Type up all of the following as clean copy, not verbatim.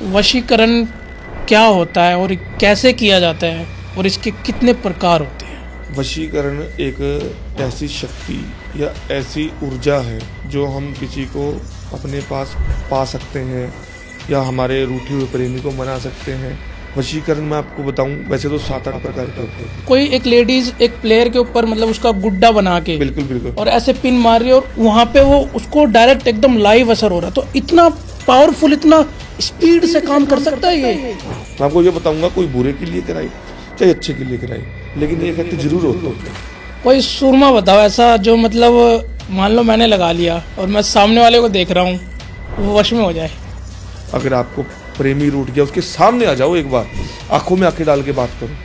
वशीकरण क्या होता है और कैसे किया जाता है और इसके कितने प्रकार होते हैं? वशीकरण एक ऐसी शक्ति या ऐसी ऊर्जा है जो हम किसी को अपने पास पा सकते हैं या हमारे रूठे हुए प्रेमी को मना सकते हैं। वशीकरण मैं आपको बताऊं, वैसे तो 7-8 प्रकार के होते हैं। कोई एक लेडीज एक प्लेयर के ऊपर मतलब उसका गुड्डा बना के बिल्कुल बिल्कुल और ऐसे पिन मार रही है और वहां पे वो उसको डायरेक्ट एकदम लाइव असर हो रहा है, तो इतना पावरफुल, इतना स्पीड से काम कर सकता है ये। मैं आपको ये बताऊंगा, कोई बुरे के लिए कराई चाहे अच्छे के लिए कराई, लेकिन ये इफेक्ट जरूर होता है। कोई सुरमा बताओ ऐसा जो मतलब मान लो मैंने लगा लिया और मैं सामने वाले को देख रहा हूँ, वो वश में हो जाए। अगर आपको प्रेमी रूठ गया, उसके सामने आ जाओ, एक बार आंखों में आंखें डाल के बात करो,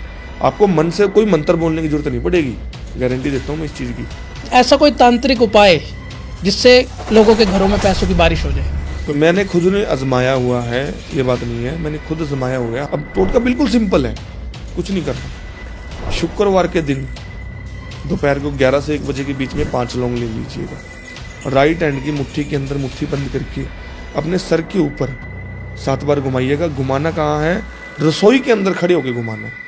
आपको मन से कोई मंत्र बोलने की जरूरत नहीं पड़ेगी, गारंटी देता हूँ मैं इस चीज की। ऐसा कोई तांत्रिक उपाय जिससे लोगों के घरों में पैसों की बारिश हो जाए? तो मैंने खुद ने आजमाया हुआ है, ये बात नहीं है, मैंने खुद आजमाया हुआ है। अब टोटका बिल्कुल सिंपल है, कुछ नहीं करना। शुक्रवार के दिन दोपहर को 11 से 1 बजे के बीच में 5 लौंग ले लीजिएगा। राइट हैंड की मुट्ठी के अंदर मुट्ठी बंद करके अपने सर के ऊपर 7 बार घुमाइएगा। घुमाना कहाँ है? रसोई के अंदर खड़े होके घुमाना है।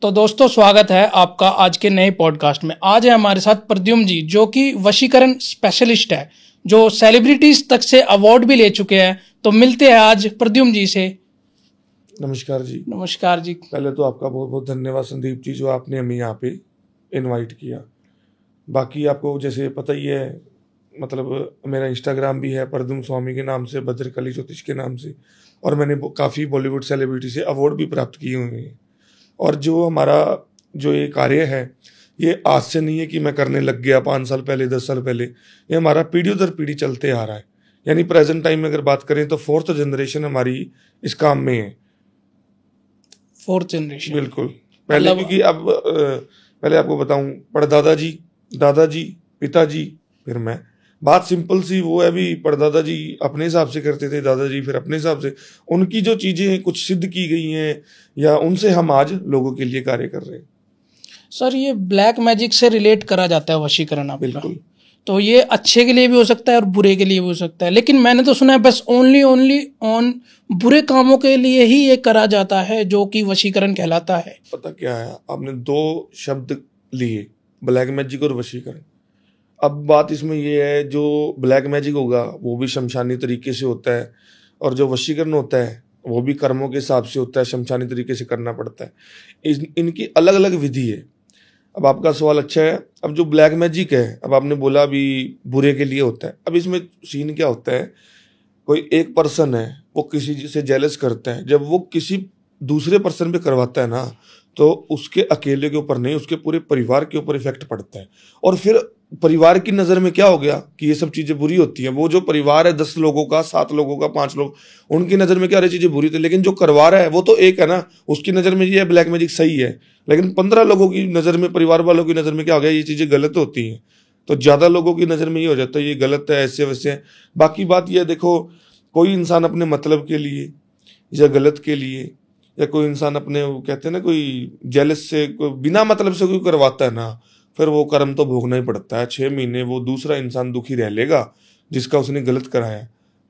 तो दोस्तों, स्वागत है आपका आज के नए पॉडकास्ट में। आज है हमारे साथ प्रद्युम्न जी, जो कि वशीकरण स्पेशलिस्ट है, जो सेलिब्रिटीज तक से अवार्ड भी ले चुके हैं। तो मिलते हैं आज प्रद्युम्न जी से। नमस्कार जी। नमस्कार जी। पहले तो आपका बहुत बहुत धन्यवाद संदीप जी, जो आपने हमें यहाँ पे इनवाइट किया। बाकी आपको जैसे पता ही है, मतलब मेरा इंस्टाग्राम भी है प्रद्युम्न स्वामी के नाम से, भद्रकाली ज्योतिष के नाम से, और मैंने काफ़ी बॉलीवुड सेलिब्रिटी से अवार्ड भी प्राप्त किए हुए हैं। और जो हमारा जो ये कार्य है, ये आज से नहीं है कि मैं करने लग गया 5 साल पहले, 10 साल पहले। ये हमारा पीढ़ी दर पीढ़ी चलते आ रहा है। यानी प्रेजेंट टाइम में अगर बात करें तो 4th जनरेशन हमारी इस काम में है। 4th generation? बिल्कुल। पहले क्योंकि अब पहले आपको बताऊं, परदादा जी, दादाजी, पिताजी, फिर मैं। बात सिंपल सी वो है, भी परदादा जी अपने हिसाब से करते थे, दादाजी फिर अपने हिसाब से। उनकी जो चीजें कुछ सिद्ध की गई हैं या उनसे हम आज लोगों के लिए कार्य कर रहे हैं। सर, ये ब्लैक मैजिक से रिलेट करा जाता है वशीकरण आपका? बिल्कुल। तो ये अच्छे के लिए भी हो सकता है और बुरे के लिए भी हो सकता है, लेकिन मैंने तो सुना है बस ओनली ऑन बुरे कामों के लिए ही ये करा जाता है, जो कि वशीकरण कहलाता है। पता क्या है, आपने 2 शब्द लिए, ब्लैक मैजिक और वशीकरण। अब बात इसमें ये है, जो ब्लैक मैजिक होगा वो भी शमशानी तरीके से होता है, और जो वशीकरण होता है वो भी कर्मों के हिसाब से होता है, शमशानी तरीके से करना पड़ता है। इनकी अलग अलग विधि है। अब आपका सवाल अच्छा है। अब जो ब्लैक मैजिक है, अब आपने बोला अभी बुरे के लिए होता है। अब इसमें सीन क्या होता है, कोई एक पर्सन है, वो किसी से जेलस करता है। जब वो किसी दूसरे पर्सन पे करवाता है ना, तो उसके अकेले के ऊपर नहीं, उसके पूरे परिवार के ऊपर इफेक्ट पड़ता है। और फिर परिवार की नज़र में क्या हो गया कि ये सब चीज़ें बुरी होती हैं। वो जो परिवार है 10 लोगों का, 7 लोगों का, 5 लोग, उनकी नज़र में क्या रही चीज़ें बुरी थी, लेकिन जो करवा रहा है वो तो एक है ना, उसकी नज़र में ये ब्लैक मैजिक सही है। लेकिन 15 लोगों की नज़र में, परिवार वालों की नज़र में क्या हो गया, ये चीज़ें गलत होती हैं। तो ज़्यादा लोगों की नज़र में ये हो जाता है ये गलत है, ऐसे वैसे है। बाकी बात यह देखो, कोई इंसान अपने मतलब के लिए या गलत के लिए, या कोई इंसान अपने, वो कहते हैं ना, कोई जेलस से, कोई बिना मतलब से कोई करवाता है ना, फिर वो कर्म तो भोगना ही पड़ता है। 6 महीने वो दूसरा इंसान दुखी रह लेगा जिसका उसने गलत कराया,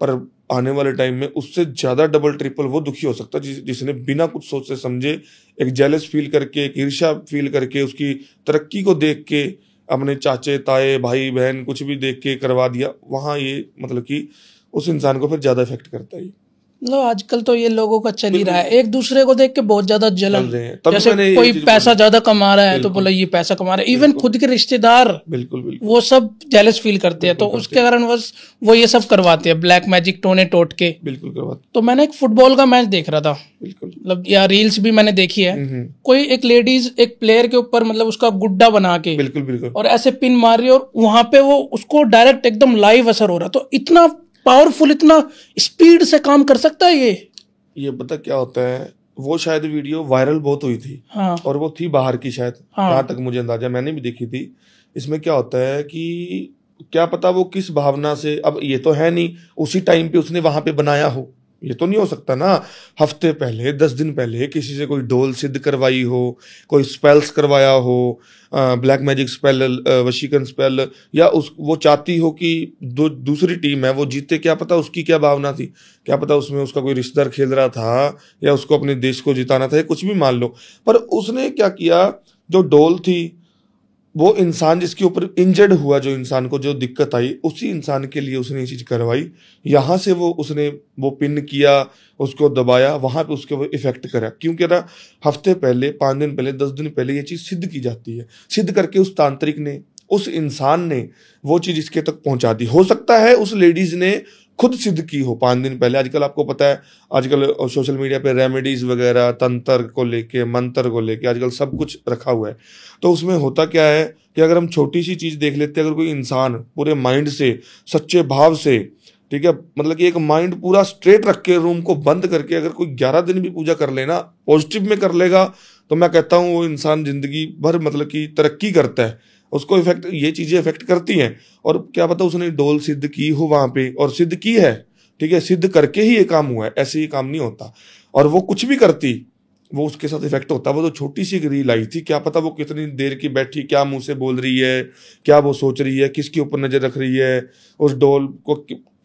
पर आने वाले टाइम में उससे ज़्यादा डबल ट्रिपल वो दुखी हो सकता है जिसने बिना कुछ सोच से समझे, एक जेलस फील करके, एक ईर्ष्या फील करके, उसकी तरक्की को देख के, अपने चाचे ताए भाई बहन कुछ भी देख के करवा दिया। वहाँ ये मतलब कि उस इंसान को फिर ज़्यादा इफेक्ट करता है। मतलब आजकल तो ये लोगों का चल ही रहा है, एक दूसरे को देख के बहुत ज्यादा जलन। जैसे कोई पैसा ज्यादा कमा रहा है तो बोला ये पैसा कमा रहा है। इवन खुद के रिश्तेदार बिल्कुल वो सब जेलस फील करते हैं, तो उसके कारण बस वो ये सब करवाते हैं, ब्लैक मैजिक टोने टोट के। बिल्कुल करवाते। तो मैंने एक फुटबॉल का मैच देख रहा था, मतलब या रील्स भी मैंने देखी है। कोई एक लेडीज एक प्लेयर के ऊपर मतलब उसका गुड्डा बना के बिल्कुल और ऐसे पिन मार रही है और वहां पे वो उसको डायरेक्ट एकदम लाइव असर हो रहा है। तो इतना पावरफुल, इतना स्पीड से काम कर सकता है ये पता क्या होता है, वो शायद वीडियो वायरल बहुत हुई थी। हाँ। और वो थी बाहर की शायद, हाँ। जहाँ तक मुझे अंदाजा, मैंने भी देखी थी। इसमें क्या होता है कि क्या पता वो किस भावना से, अब ये तो है नहीं उसी टाइम पे उसने वहां पे बनाया हो, ये तो नहीं हो सकता ना। हफ्ते पहले 10 दिन पहले किसी से कोई डोल सिद्ध करवाई हो, कोई स्पेल्स करवाया हो, ब्लैक मैजिक स्पेल, वशीकरण स्पेल, या उस वो चाहती हो कि दूसरी टीम है वो जीते, क्या पता उसकी क्या भावना थी, क्या पता उसमें उसका कोई रिश्तेदार खेल रहा था या उसको अपने देश को जिताना था, या कुछ भी मान लो। पर उसने क्या किया, जो डोल थी वो इंसान जिसके ऊपर इंजर्ड हुआ, जो इंसान को जो दिक्कत आई, उसी इंसान के लिए उसने ये चीज करवाई। यहां से उसने वो पिन किया, उसको दबाया, वहां पे उसके वो इफेक्ट करा। क्योंकि ना हफ्ते पहले, 5 दिन पहले, 10 दिन पहले ये चीज सिद्ध की जाती है। सिद्ध करके उस तांत्रिक ने, उस इंसान ने वो चीज इसके तक पहुंचा दी। हो सकता है उस लेडीज ने खुद सिद्ध की हो 5 दिन पहले। आजकल आपको पता है, आजकल सोशल मीडिया पे रेमेडीज वगैरह, तंत्र को लेके, मंत्र को लेके आजकल सब कुछ रखा हुआ है। तो उसमें होता क्या है कि अगर हम छोटी सी चीज देख लेते हैं, अगर कोई इंसान पूरे माइंड से, सच्चे भाव से, ठीक है, मतलब कि एक माइंड पूरा स्ट्रेट रख के, रूम को बंद करके अगर कोई 11 दिन भी पूजा कर लेना, पॉजिटिव में कर लेगा, तो मैं कहता हूँ वो इंसान जिंदगी भर मतलब कि तरक्की करता है। उसको इफेक्ट, ये चीजें इफेक्ट करती हैं। और क्या पता उसने डोल सिद्ध की हो वहां पे, और सिद्ध की है, ठीक है, सिद्ध करके ही ये काम हुआ है, ऐसे ही काम नहीं होता। और वो कुछ भी करती, वो उसके साथ इफेक्ट होता। वो तो छोटी सी रील आई थी, क्या पता वो कितनी देर की बैठी, क्या मुंह से बोल रही है, क्या वो सोच रही है, किसके ऊपर नजर रख रही है, उस डोल को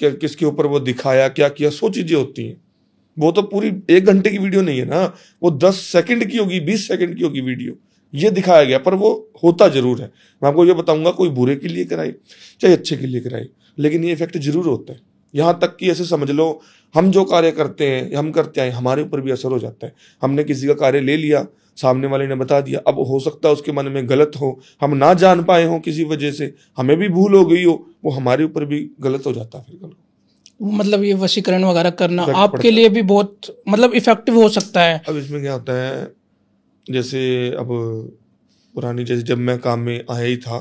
किसके ऊपर वो दिखाया, क्या किया, 100 चीजें होती हैं। वो तो पूरी 1 घंटे की वीडियो नहीं है ना, वो 10 सेकंड की होगी, 20 सेकंड की होगी वीडियो, ये दिखाया गया। पर वो होता जरूर है। मैं आपको ये बताऊंगा, कोई बुरे के लिए कराई चाहे अच्छे के लिए कराई, लेकिन ये इफेक्ट जरूर होता है। यहां तक कि ऐसे समझ लो, हम जो कार्य करते हैं, हम करते हैं, हमारे ऊपर भी असर हो जाता है। हमने किसी का कार्य ले लिया, सामने वाले ने बता दिया, अब हो सकता है उसके मन में गलत हो, हम ना जान पाए हो, किसी वजह से हमें भी भूल हो गई हो, वो हमारे ऊपर भी गलत हो जाता है फिर गलत। मतलब ये वशीकरण वगैरह करना इफेक्ट आपके पड़ता लिए भी बहुत मतलब इफेक्टिव हो सकता है। अब इसमें क्या होता है, जैसे अब पुरानी, जैसे जब मैं काम में आया ही था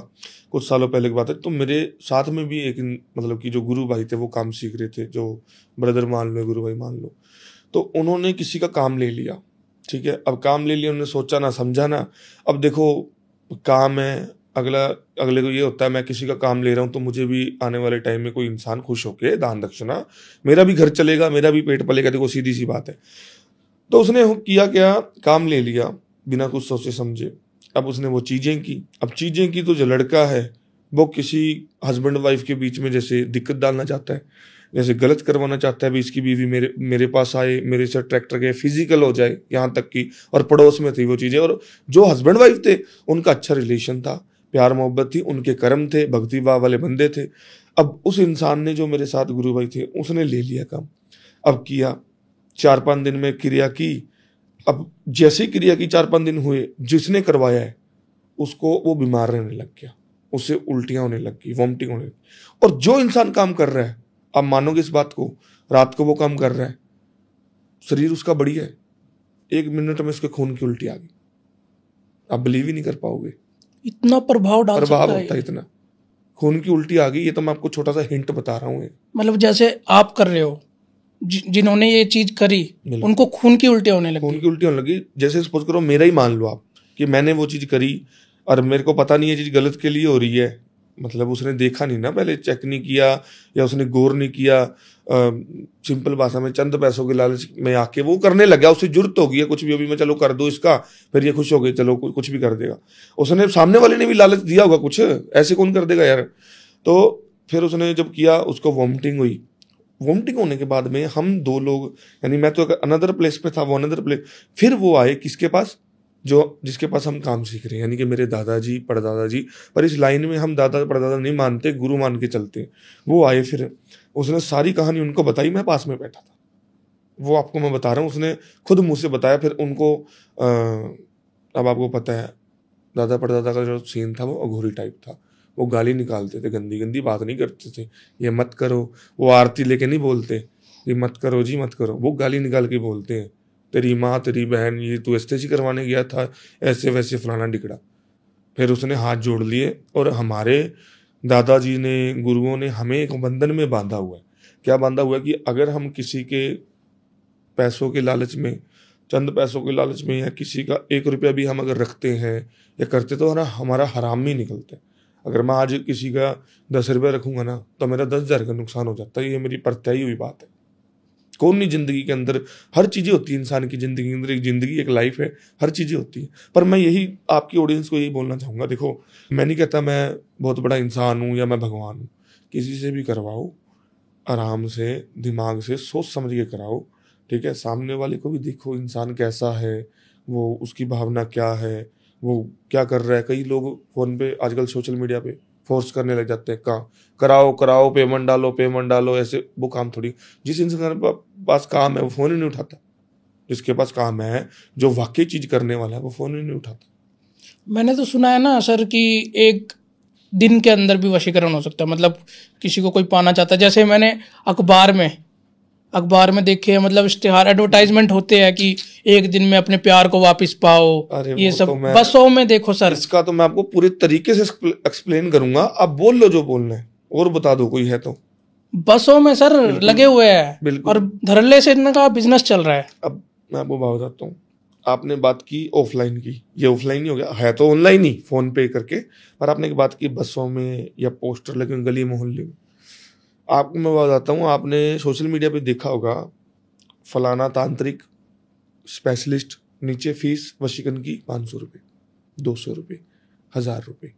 कुछ सालों पहले की बात है, तो मेरे साथ में भी एक मतलब कि जो गुरु भाई थे, वो काम सीख रहे थे, जो ब्रदर मान लो, गुरु भाई मान लो। तो उन्होंने किसी का काम ले लिया, ठीक है। अब काम ले लिया, उन्होंने सोचा ना समझा ना। अब देखो, काम है, अगले को ये होता है मैं किसी का काम ले रहा हूँ तो मुझे भी आने वाले टाइम में कोई इंसान खुश होके दान दक्षिणा, मेरा भी घर चलेगा, मेरा भी पेट पलेगा। देखो सीधी सी बात है। तो उसने किया क्या, काम ले लिया बिना कुछ सोचे समझे। अब उसने वो चीजें की। अब चीजें की तो जो लड़का है वो किसी हस्बैंड वाइफ के बीच में जैसे दिक्कत डालना चाहता है, जैसे गलत करवाना चाहता है, भी इसकी बीवी मेरे पास आए, मेरे से अट्रैक्ट गए, फिजिकल हो जाए, यहाँ तक की। और पड़ोस में थी वो चीजें, और जो हस्बैंड वाइफ थे उनका अच्छा रिलेशन था, प्यार मोहब्बत थी, उनके कर्म थे, भक्ति भाव वाले बंदे थे। अब उस इंसान ने, जो मेरे साथ गुरु भाई थे, उसने ले लिया काम। अब किया, 4-5 दिन में क्रिया की। अब जैसे ही क्रिया की 4-5 दिन हुए, जिसने करवाया है उसको वो बीमार रहने लग गया, उसे उल्टियां होने लग गई, वॉमिटिंग होने लगी। और जो इंसान काम कर रहा है, आप मानोगे इस बात को, रात को वो काम कर रहा है, शरीर उसका बढ़िया है, 1 मिनट में उसके खून की उल्टी आ गई। आप बिलीव ही नहीं कर पाओगे, इतना प्रभाव होता है इतना, खून की उल्टी आ गई। ये तो मैं आपको छोटा सा हिंट बता रहा हूँ। मतलब जैसे आप कर रहे हो, जिन्होंने ये चीज करी उनको खून की उल्टी होने लगी। खून की उल्टी होने लगी। जैसे सपोज करो मेरा ही मान लो आप, कि मैंने वो चीज करी और मेरे को पता नहीं ये चीज गलत के लिए हो रही है, मतलब उसने देखा नहीं ना, पहले चेक नहीं किया, या उसने गौर नहीं किया, सिंपल भाषा में चंद पैसों के लालच में आके वो करने लगा। उसे जरूरत होगी कुछ भी, अभी मैं चलो कर दो इसका, फिर ये खुश हो गए, चलो कुछ भी कर देगा। उसने, सामने वाले ने भी लालच दिया होगा कुछ, ऐसे कौन कर देगा यार। तो फिर उसने जब किया, उसको वॉमिटिंग हुई। वॉमिटिंग होने के बाद में हम 2 लोग, यानी मैं तो अनदर प्लेस पे था, वो अनदर प्लेस, फिर वो आए किसके पास, जो जिसके पास हम काम सीख रहे हैं, यानी कि मेरे दादाजी परदादाजी। पर इस लाइन में हम दादा परदादा नहीं मानते, गुरु मान के चलते हैं। वो आए, फिर उसने सारी कहानी उनको बताई, मैं पास में बैठा था, वो आपको मैं बता रहा हूँ, उसने खुद मुंह से बताया। फिर उनको अब आपको पता है दादा परदादा का जो सीन था वो अघोरी टाइप था, वो गाली निकालते थे, गंदी गंदी बात नहीं करते थे, ये मत करो, वो आरती लेके नहीं बोलते, ये मत करो जी मत करो, वो गाली निकाल के बोलते हैं, तेरी माँ तेरी बहन, ये तू एस्थेसी करवाने गया था, ऐसे वैसे फलाना डिकड़ा। फिर उसने हाथ जोड़ लिए, और हमारे दादाजी ने, गुरुओं ने हमें एक बंधन में बांधा हुआ है। क्या बांधा हुआ है कि अगर हम किसी के पैसों के लालच में, चंद पैसों के लालच में, या किसी का 1 रुपया भी हम अगर रखते हैं या करते, तो हमारा हराम ही निकलता है। अगर मैं आज किसी का 10 रुपये रखूंगा ना, तो मेरा 10,000 का नुकसान हो जाता है। ये मेरी परतई हुई बात है। कौन नहीं जिंदगी के अंदर हर चीजें होती है, इंसान की जिंदगी के अंदर एक जिंदगी, एक लाइफ है, हर चीजें होती है। पर मैं यही आपकी ऑडियंस को यही बोलना चाहूंगा, देखो मैं नहीं कहता मैं बहुत बड़ा इंसान हूं या मैं भगवान हूं, किसी से भी करवाओ आराम से, दिमाग से सोच समझ के कराओ, ठीक है। सामने वाले को भी देखो इंसान कैसा है, वो उसकी भावना क्या है, वो क्या कर रहा है। कई लोग फोन पे आजकल सोशल मीडिया पे फोर्स करने लग जाते हैं, कहाँ कराओ कराओ, पेमेंट डालो, ऐसे वो काम थोड़ी। जिस इंसान के पास काम है वो फोन ही नहीं उठाता, जिसके पास काम है जो वाकई चीज करने वाला है वो फोन ही नहीं उठाता। मैंने तो सुना है ना सर कि एक दिन के अंदर भी वशीकरण हो सकता है, मतलब किसी को कोई पाना चाहता है, जैसे मैंने अखबार में देखे हैं, मतलब इश्तिहार एडवर्टाइजमेंट होते हैं कि एक दिन में अपने प्यार को वापस पाओ, ये सब तो बसों में देखो सर। इसका तो मैं आपको पूरे तरीके से एक्सप्लेन करूंगा, आप बोल लो जो बोलना है और बता दो कोई है तो। बसों में सर लगे हुए हैं और धड़ल्ले से इनका बिजनेस चल रहा है। अब मैं आपको बात बताता हूँ, आपने बात की ऑफलाइन की, ये ऑफलाइन ही हो गया, है तो ऑनलाइन ही फोन पे करके, पर आपने बात की बसों में या पोस्टर लगे गली मोहल्ले में। आपको मैं बताता हूँ, आपने सोशल मीडिया पे देखा होगा फलाना तांत्रिक स्पेशलिस्ट, नीचे फीस वशीकरण की 500 रुपये, 200 रुपये, 1000 रुपये।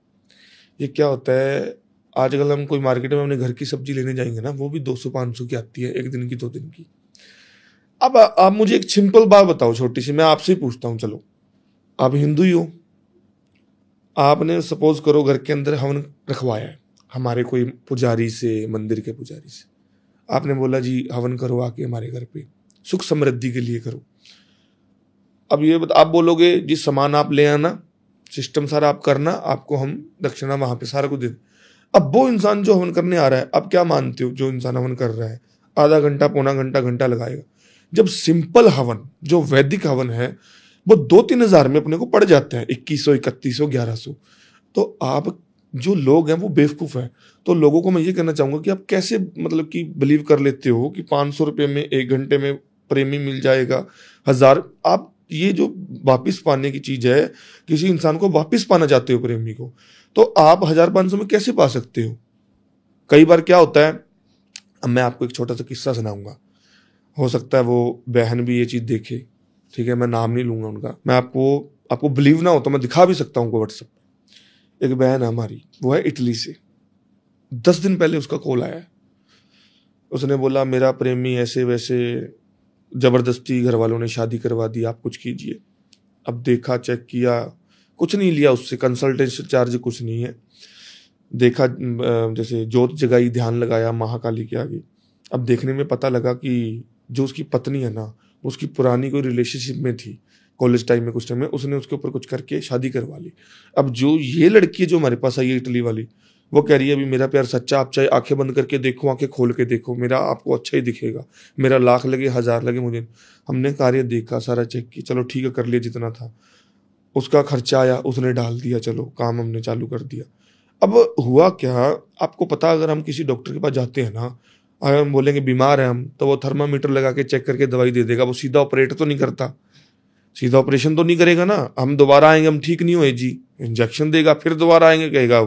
ये क्या होता है, आजकल हम कोई मार्केट में अपने घर की सब्जी लेने जाएंगे ना, वो भी 200-500 की आती है, एक दिन की 2 दिन की। अब आप मुझे एक सिंपल बात बताओ छोटी सी, मैं आपसे ही पूछता हूँ, चलो आप हिंदू ही हो, आपने सपोज करो घर के अंदर हवन रखवाया है हमारे कोई पुजारी से, मंदिर के पुजारी से, आपने बोला जी हवन करो आके हमारे घर पे, सुख समृद्धि के लिए करो। अब ये आप बोलोगे जी सामान आप ले आना, सिस्टम सारा आप करना, आपको हम दक्षिणा वहां पे सारा कुछ दे। अब वो इंसान जो हवन करने आ रहा है, आप क्या मानते हो, जो इंसान हवन कर रहा है आधा घंटा, पौना घंटा लगाएगा। जब सिंपल हवन जो वैदिक हवन है वो 2-3 हज़ार में अपने को पड़ जाता है, 2100, 3100, 1100। तो आप जो लोग हैं वो बेवकूफ है। तो लोगों को मैं ये कहना चाहूंगा कि आप कैसे मतलब कि बिलीव कर लेते हो कि 500 रुपये में 1 घंटे में प्रेमी मिल जाएगा, 1000। आप ये जो वापिस पाने की चीज है, किसी इंसान को वापिस पाना चाहते हो प्रेमी को, तो आप 1500 में कैसे पा सकते हो। कई बार क्या होता है, अब मैं आपको एक छोटा सा किस्सा सुनाऊंगा, हो सकता है वो बहन भी ये चीज देखे, ठीक है, मैं नाम नहीं लूंगा उनका। मैं आपको बिलीव ना हो तो मैं दिखा भी सकता हूँ व्हाट्सएप। एक बहन है हमारी, वो है इटली से, 10 दिन पहले उसका कॉल आया, उसने बोला मेरा प्रेमी ऐसे वैसे, जबरदस्ती घर वालों ने शादी करवा दी, आप कुछ कीजिए। अब देखा, चेक किया, कुछ नहीं लिया उससे, कंसल्टेशन चार्ज कुछ नहीं है। देखा, जैसे जोत जगाई, ध्यान लगाया महाकाली के आगे। अब देखने में पता लगा कि जो उसकी पत्नी है ना, उसकी पुरानी कोई रिलेशनशिप में थी, कॉलेज टाइम में, कुछ टाइम में उसने उसके ऊपर कुछ करके शादी करवा ली। अब जो ये लड़की है जो हमारे पास आई है इटली वाली, वो कह रही है अभी मेरा प्यार सच्चा, आप चाहे आंखें बंद करके देखो, आंखें खोल के देखो, मेरा आपको अच्छा ही दिखेगा, मेरा लाख लगे 1000 लगे मुझे। हमने कार्य देखा, सारा चेक किया, चलो ठीक है कर लिया जितना था। उसका खर्चा आया, उसने डाल दिया, चलो काम हमने चालू कर दिया। अब हुआ क्या, आपको पता, अगर हम किसी डॉक्टर के पास जाते हैं ना, अगर हम बोलेंगे बीमार है हम, तो वो थर्मामीटर लगा के चेक करके दवाई दे देगा, वो सीधा ऑपरेट तो नहीं करता, सीधा ऑपरेशन तो नहीं करेगा ना। हम दोबारा आएंगे, हम ठीक नहीं हुए जी, इंजेक्शन देगा, फिर दोबारा आएंगे, कहेगा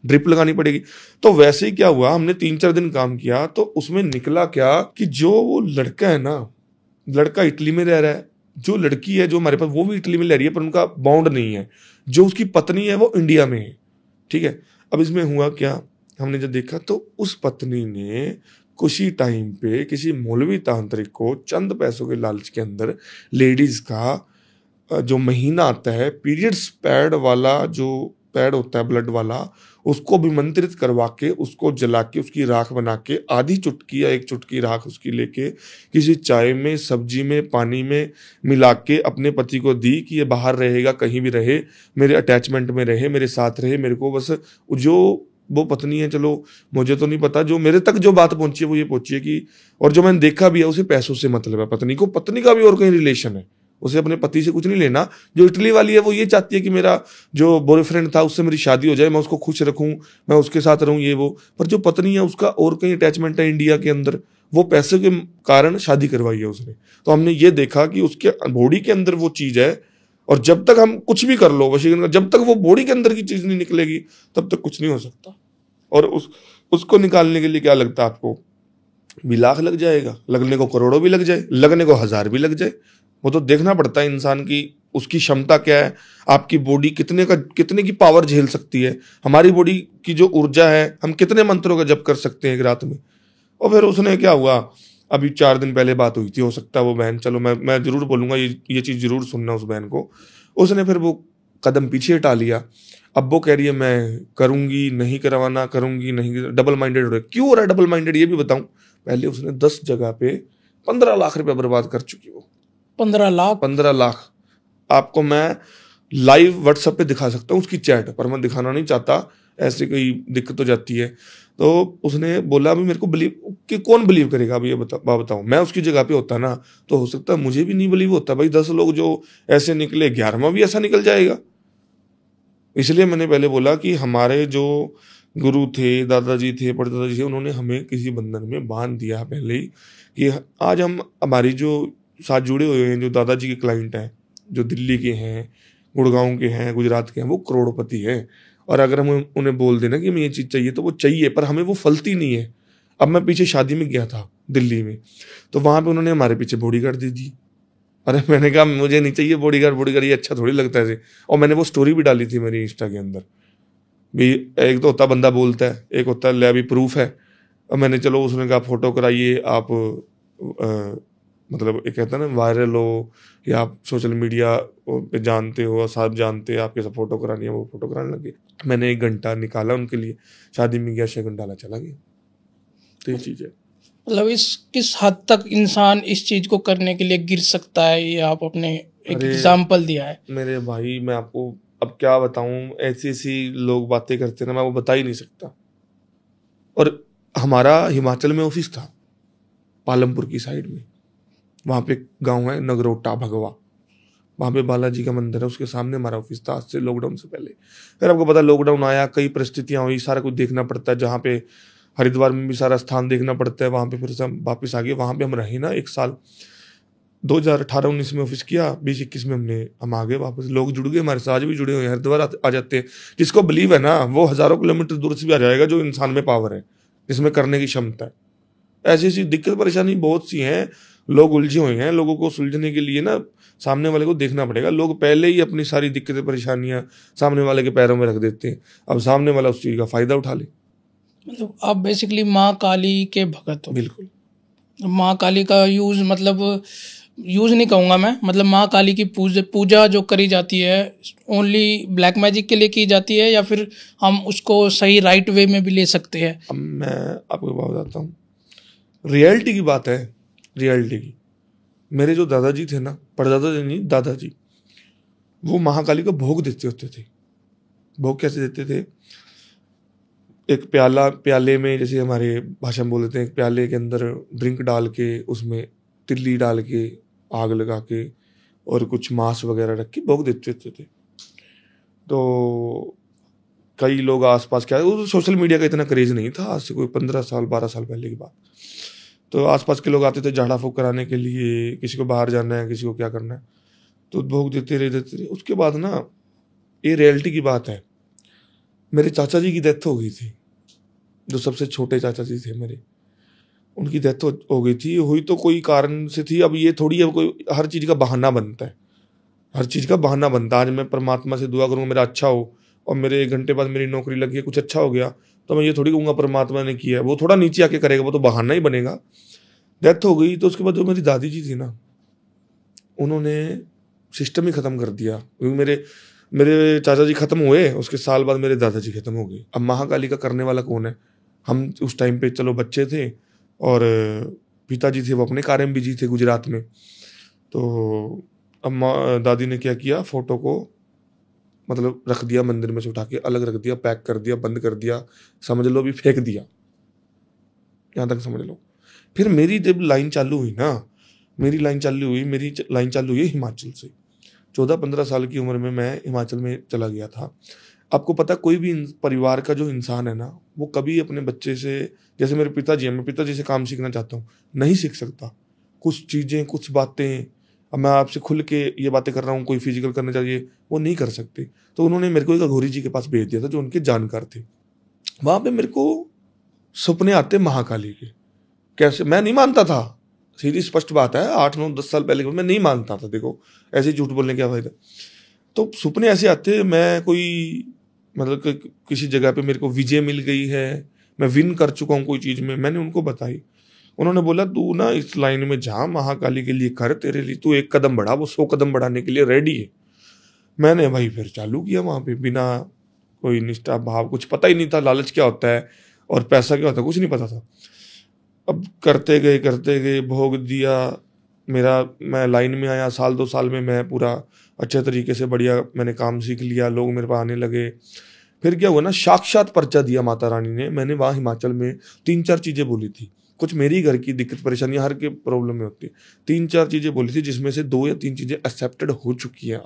ड्रिप लगानी पड़ेगी। तो वैसे ही क्या हुआ, हमने 3-4 दिन काम किया, तो उसमें निकला क्या कि जो वो लड़का है ना, लड़का इटली में रह रहा है, जो लड़की है जो हमारे पास वो भी इटली में रह रही है, पर उनका बॉन्ड नहीं है। जो उसकी पत्नी है वो इंडिया में है, ठीक है। अब इसमें हुआ क्या, हमने जब देखा तो उस पत्नी ने कुछ ही टाइम पे किसी मौलवी तांत्रिक को चंद पैसों के लालच के अंदर लेडीज का जो महीना आता है, पीरियड्स पैड वाला, जो पैड होता है ब्लड वाला, उसको विमंत्रित करवा के, उसको जला के, उसकी राख बना के, आधी चुटकी या 1 चुटकी राख उसकी लेके किसी चाय में, सब्जी में, पानी में मिला के अपने पति को दी कि ये बाहर रहेगा, कहीं भी रहे, मेरे अटैचमेंट में रहे, मेरे साथ रहे, मेरे को बस जो वो पत्नी है, चलो मुझे तो नहीं पता, जो मेरे तक जो बात पहुंची है वो ये पहुंची है कि, और जो मैंने देखा भी है, उसे पैसों से मतलब है पत्नी को, पत्नी का भी और कहीं रिलेशन है, उसे अपने पति से कुछ नहीं लेना। जो इटली वाली है वो ये चाहती है कि मेरा जो बॉयफ्रेंड था उससे मेरी शादी हो जाए, मैं उसको खुश रखूं, मैं उसके साथ रहूं, ये वो। पर जो पत्नी है उसका और कहीं अटैचमेंट है इंडिया के अंदर, वो पैसे के कारण शादी करवाई है उसने। तो हमने ये देखा कि उसके बॉडी के अंदर वो चीज है, और जब तक हम कुछ भी कर लो वशीकरण, जब तक वो बॉडी के अंदर की चीज नहीं निकलेगी तब तक कुछ नहीं हो सकता। और उसको निकालने के लिए क्या लगता है आपको, भी लाख लग जाएगा, लगने को करोड़ों भी लग जाए, लगने को 1000 भी लग जाए। वो तो देखना पड़ता है इंसान की उसकी क्षमता क्या है, आपकी बॉडी कितने की पावर झेल सकती है, हमारी बॉडी की जो ऊर्जा है, हम कितने मंत्रों का जप कर सकते हैं एक रात में। और फिर उसने क्या हुआ, अभी 4 दिन पहले बात हुई थी, हो सकता है वो बहन, चलो मैं जरूर बोलूंगा, ये चीज जरूर सुनना उस बहन को, उसने फिर वो कदम पीछे हटा लिया। अब वो कह रही है मैं करूंगी, नहीं करवाना, करूंगी नहीं, डबल माइंडेड हो रहा है। क्यों हो रहा है डबल माइंडेड ये भी बताऊं। पहले उसने 10 जगह पे 15 लाख रुपए बर्बाद कर चुकी। वो 15 लाख आपको मैं लाइव व्हाट्सएप पे दिखा सकता हूँ उसकी चैट, पर मैं दिखाना नहीं चाहता, ऐसे कोई दिक्कत हो जाती है। तो उसने बोला अभी मेरे को बिलीव कि कौन बिलीव करेगा, अभी ये बताऊं, मैं उसकी जगह पे होता ना तो हो सकता है मुझे भी नहीं बिलीव होता। भाई 10 लोग जो ऐसे निकले, 11वां भी ऐसा निकल जाएगा। इसलिए मैंने पहले बोला कि हमारे जो गुरु थे, दादाजी थे, परदादाजी थे, उन्होंने हमें किसी बंधन में बांध दिया पहले ही कि आज हम हमारी जो साथ जुड़े हुए हैं, जो दादाजी के क्लाइंट हैं, जो दिल्ली के हैं, गुड़गांव के हैं, गुजरात के हैं, वो करोड़पति हैं। और अगर हम उन्हें बोल देना कि हमें ये चीज़ चाहिए तो वो चाहिए, पर हमें वो फलती नहीं है। अब मैं पीछे शादी में गया था दिल्ली में, तो वहाँ पे उन्होंने हमारे पीछे बॉडीगार्ड दे दी। अरे मैंने कहा मुझे नहीं चाहिए बॉडीगार्ड, ये अच्छा थोड़ी लगता है। और मैंने वो स्टोरी भी डाली थी मेरी इंस्टा के अंदर भी। एक तो होता बंदा बोलता है, एक होता है ले अभी प्रूफ है। और मैंने चलो उसने कहा फोटो कराइए आप, मतलब एक कहता है ना वायरल हो या आप सोशल मीडिया पे जानते हो, सब जानते हैं, आपके साथ फोटो करानी है, वो फोटो कराने लगे। मैंने 1 घंटा निकाला उनके लिए, शादी में गया, 6 घंटा डाला, चला गया। तो ये चीज़ है। मतलब इस किस हद तक इंसान इस चीज को करने के लिए गिर सकता है, ये आप अपने एक एग्जाम्पल दिया है। मेरे भाई मैं आपको अब क्या बताऊं, ऐसी लोग बातें करते हैं ना, मैं वो बता ही नहीं सकता। और हमारा हिमाचल में ऑफिस था, पालमपुर की साइड में, वहाँ पे गांव है नगरोटा भगवा, वहाँ पे बालाजी का मंदिर है, उसके सामने हमारा ऑफिस था आज से लॉकडाउन से पहले। फिर आपको पता लॉकडाउन आया, कई परिस्थितियां हुई, सारा कुछ देखना पड़ता है। जहाँ पे हरिद्वार में भी सारा स्थान देखना पड़ता है, वहाँ पे फिर से हम वापस आ गए। वहाँ पे हम रहे ना 1 साल, 2018-19 में ऑफिस किया, 20-21 में हम आ गए वापस। लोग जुड़ गए हमारे साथ, आज भी जुड़े हुए हैं, हरिद्वार आ जाते हैं। जिसको बिलीव है ना वो हजारों किलोमीटर दूर से भी आ जाएगा, जो इंसान में पावर है, जिसमें करने की क्षमता है। ऐसी ऐसी दिक्कत परेशानी बहुत सी हैं, लोग उलझे हुए हैं। लोगों को सुलझने के लिए ना सामने वाले को देखना पड़ेगा। लोग पहले ही अपनी सारी दिक्कतें परेशानियां सामने वाले के पैरों में रख देते हैं, अब सामने वाला उस चीज का फायदा उठा ले। मतलब आप बेसिकली माँ काली के भगत हो। बिल्कुल। माँ काली का यूज, मतलब यूज नहीं कहूँगा मैं, मतलब माँ काली की पूजा जो करी जाती है ओनली ब्लैक मैजिक के लिए की जाती है, या फिर हम उसको सही राइट वे में भी ले सकते हैं। अब मैं आपको बात बताता हूँ, रियलिटी की बात है, रियलिटी की। मेरे जो दादाजी थे ना, परदादाजी नहीं दादाजी, वो महाकाली का भोग देते होते थे। भोग कैसे देते थे, एक प्याले में, जैसे हमारे भाषा में बोल देते हैं, एक प्याले के अंदर ड्रिंक डाल के, उसमें तिल्ली डाल के, आग लगा के, और कुछ मांस वगैरह रख के भोग देते थे। तो कई लोग आसपास, क्या वो सोशल मीडिया का इतना क्रेज नहीं था, आज से कोई 15 साल 12 साल पहले की बात। तो आसपास के लोग आते थे झाड़ा फूक कराने के लिए, किसी को बाहर जाना है, किसी को क्या करना है, तो भोग देते रहे। उसके बाद ना, ये रियलिटी की बात है, मेरे चाचा जी की डेथ हो गई थी, जो सबसे छोटे चाचा जी थे मेरे, उनकी डेथ हो गई थी। हुई तो कोई कारण से थी। अब ये थोड़ी है कोई हर चीज़ का बहाना बनता है, हर चीज़ का बहाना बनता है। आज मैं परमात्मा से दुआ करूँगा मेरा अच्छा हो, और मेरे 1 घंटे बाद मेरी नौकरी लगी है, कुछ अच्छा हो गया, तो मैं ये थोड़ी कहूँगा परमात्मा ने किया है। वो थोड़ा नीचे आके करेगा, वो तो बहाना ही बनेगा। डेथ हो गई तो उसके बाद जो मेरी दादी जी थी ना, उन्होंने सिस्टम ही ख़त्म कर दिया। क्योंकि मेरे चाचा जी खत्म हुए, उसके साल बाद मेरे दादाजी खत्म हो गए। अब महाकाली का करने वाला कौन है। हम उस टाइम पे चलो बच्चे थे, और पिताजी थे वो अपने कार्य में बिजी थे गुजरात में। तो अब दादी ने क्या किया, फोटो को मतलब रख दिया मंदिर में से उठा के, अलग रख दिया, पैक कर दिया, बंद कर दिया, समझ लो भी फेंक दिया, यहाँ तक समझ लो। फिर मेरी जब लाइन चालू हुई ना, मेरी लाइन चालू हुई हिमाचल से। 14-15 साल की उम्र में मैं हिमाचल में चला गया था। आपको पता, कोई भी परिवार का जो इंसान है ना, वो कभी अपने बच्चे से, जैसे मेरे पिताजी हैं, मैं पिताजी से काम सीखना चाहता हूँ, नहीं सीख सकता। कुछ चीज़ें, कुछ बातें, अब मैं आपसे खुल के ये बातें कर रहा हूँ, कोई फिजिकल करना चाहिए, वो नहीं कर सकते। तो उन्होंने मेरे को एक अघोरी जी के पास भेज दिया था, जो उनके जानकार थे। वहाँ पे मेरे को सपने आते महाकाली के, कैसे, मैं नहीं मानता था, सीधी स्पष्ट बात है, 8-9-10 साल पहले मैं नहीं मानता था। देखो ऐसे ही झूठ बोलने क्या फायदा। तो सपने ऐसे आते, मैं कोई मतलब किसी जगह पे मेरे को विजय मिल गई है, मैं विन कर चुका हूँ कोई चीज में, मैंने उनको बताई। उन्होंने बोला तू ना इस लाइन में जा, महाकाली के लिए कर, तेरे लिए तू 1 कदम बढ़ा, वो 100 कदम बढ़ाने के लिए रेडी है। मैंने भाई फिर चालू किया वहां पे, बिना कोई निष्ठा भाव, कुछ पता ही नहीं था लालच क्या होता है और पैसा क्या होता है, कुछ नहीं पता था। अब करते गए भोग दिया मेरा, मैं लाइन में आया, 1-2 साल में मैं पूरा अच्छे तरीके से बढ़िया मैंने काम सीख लिया, लोग मेरे पास आने लगे। फिर क्या हुआ ना, साक्षात पर्चा दिया माता रानी ने। मैंने वहाँ हिमाचल में 3-4 चीजें बोली थी, कुछ मेरी घर की दिक्कत परेशानियां हर के प्रॉब्लम में होती है, 3-4 चीजें बोली थी, जिसमें से 2 या 3 चीजें एक्सेप्टेड हो चुकी हैं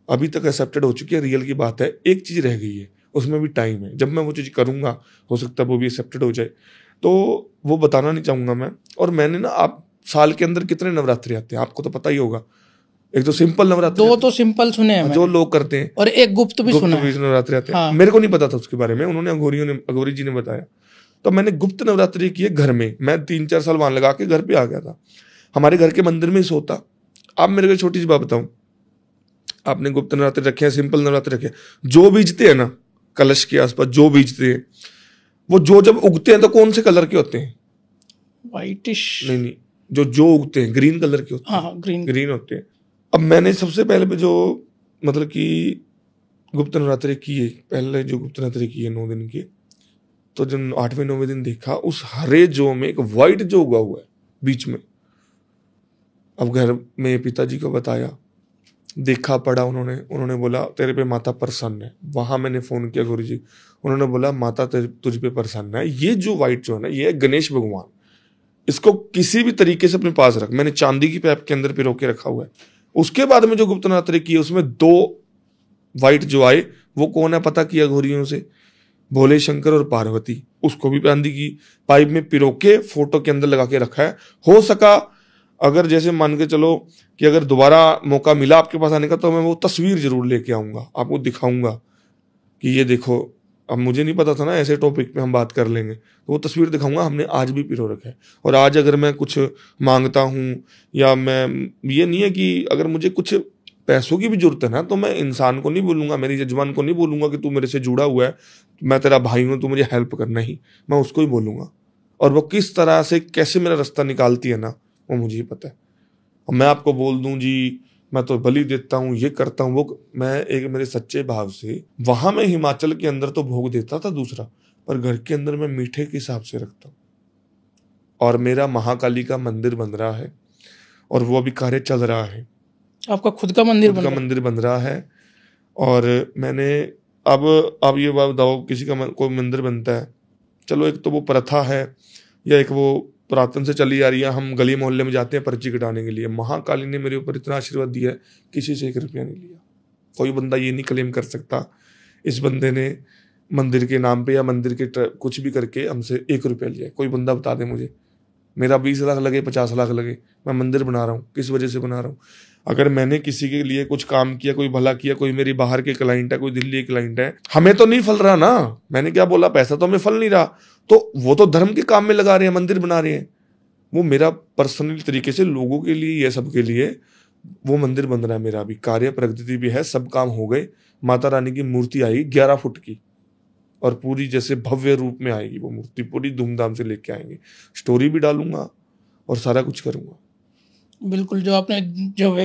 अभी तक एक्सेप्टेड हो चुकी है, रियल की बात है। एक चीज रह गई है, उसमें भी टाइम है, जब मैं वो चीज करूंगा हो सकता है वो भी एक्सेप्टेड हो जाए, तो वो बताना नहीं चाहूंगा मैं। और मैंने ना, आप साल के अंदर कितने नवरात्रि आते हैं आपको तो पता ही होगा। एक तो सिंपल नवरात्रि, 2 तो सिंपल सुने हैं जो लोग करते हैं, और एक गुप्त भी सुना है। नवरात्रि आते हैं। हाँ। मेरे को नहीं पता था उसके बारे में, उन्होंने अघोरी जी ने बताया। तो मैंने गुप्त नवरात्रि की है घर में, मैं 3-4 साल वहां लगा के घर पे आ गया था, हमारे घर के मंदिर में ही सोता। आप मेरे को छोटी सी बात बताऊं, आपने गुप्त नवरात्रि रखे हैं, सिंपल नवरात्रि रखे हैं, जो बीजते हैं ना कलश के आसपास, जो बीजते हैं वो जो जब उगते हैं तो कौन से कलर के होते हैं? व्हाइटिश नहीं, जो उगते हैं ग्रीन कलर के होते हैं। हाँ, ग्रीन होते हैं। अब मैंने सबसे पहले जो मतलब कि गुप्त नवरात्रि की है, पहले जो गुप्त नवरात्रि की है 9 दिन की, तो जब 8वें-9वें दिन देखा, उस हरे जो में एक व्हाइट जो उगा हुआ है बीच में। अब घर में पिताजी को बताया, देखा पड़ा, उन्होंने बोला तेरे पे माता प्रसन्न है। वहां मैंने फोन किया गुरु जी, उन्होंने बोला माता तुझ पे प्रसन्न है। ये जो व्हाइट जो है ना, ये है गणेश भगवान, इसको किसी भी तरीके से अपने पास रख। मैंने चांदी की पैप के अंदर पिरो के रखा हुआ है। उसके बाद में जो गुप्त नवरात्रि की है, उसमें 2 व्हाइट जो आए, वो कौन है पता किया घोरियों से, भोले शंकर और पार्वती। उसको भी चांदी की पाइप में पिरो के फोटो के अंदर लगा के रखा है। हो सका अगर जैसे मान के चलो कि अगर दोबारा मौका मिला आपके पास आने का, तो मैं वो तस्वीर जरूर लेके आऊंगा, आपको दिखाऊंगा कि ये देखो। अब मुझे नहीं पता था ना ऐसे टॉपिक पे हम बात कर लेंगे, तो वो तस्वीर दिखाऊंगा, हमने आज भी पिरो रखा है। और आज अगर मैं कुछ मांगता हूँ, या मैं, ये नहीं है कि अगर मुझे कुछ पैसों की भी जरूरत है ना, तो मैं इंसान को नहीं बोलूंगा, मेरी जजमान को नहीं बोलूंगा कि तू मेरे से जुड़ा हुआ है, मैं तेरा भाई हूं, तू मुझे हेल्प करना ही, मैं उसको ही बोलूंगा। और वो किस तरह से कैसे मेरा रास्ता निकालती है ना, वो मुझे ही पता है। और मैं आपको बोल दूं जी मैं तो बलि देता हूँ, ये करता हूँ, वो, मैं एक मेरे सच्चे भाव से वहां मैं हिमाचल के अंदर तो भोग देता था दूसरा, पर घर के अंदर मैं मीठे के हिसाब से रखता हूँ। और मेरा महाकाली का मंदिर बन रहा है, और वो अभी कार्य चल रहा है। आपका खुद का मंदिर बन रहा है। और मैंने अब ये बात बताओ, किसी का कोई मंदिर बनता है, चलो एक तो वो प्रथा है, या एक वो पुरातन से चली आ रही है, हम गली मोहल्ले में जाते हैं पर्ची कटाने के लिए। महाकाली ने मेरे ऊपर इतना आशीर्वाद दिया है, किसी से 1 रुपया नहीं लिया। कोई बंदा ये नहीं क्लेम कर सकता इस बंदे ने मंदिर के नाम पे या मंदिर के कुछ भी करके हमसे 1 रुपया लिया। कोई बंदा बता दे मुझे, मेरा 20 लाख लगे, 50 लाख लगे, मैं मंदिर बना रहा हूँ, किस वजह से बना रहा हूँ? अगर मैंने किसी के लिए कुछ काम किया, कोई भला किया, कोई मेरी बाहर के क्लाइंट है, कोई दिल्ली के क्लाइंट है, हमें तो नहीं फल रहा ना। मैंने क्या बोला, पैसा तो हमें फल नहीं रहा, तो वो तो धर्म के काम में लगा रहे हैं, मंदिर बना रहे हैं। वो मेरा पर्सनल तरीके से लोगों के लिए, ये सबके लिए वो मंदिर बन रहा है। मेरा भी कार्य प्रगति भी है, सब काम हो गए। माता रानी की मूर्ति आई 11 फुट की, और पूरी जैसे भव्य रूप में आएगी वो मूर्ति, पूरी धूमधाम से लेके आएंगे। स्टोरी भी डालूंगा और सारा कुछ करूंगा। बिल्कुल, जो आपने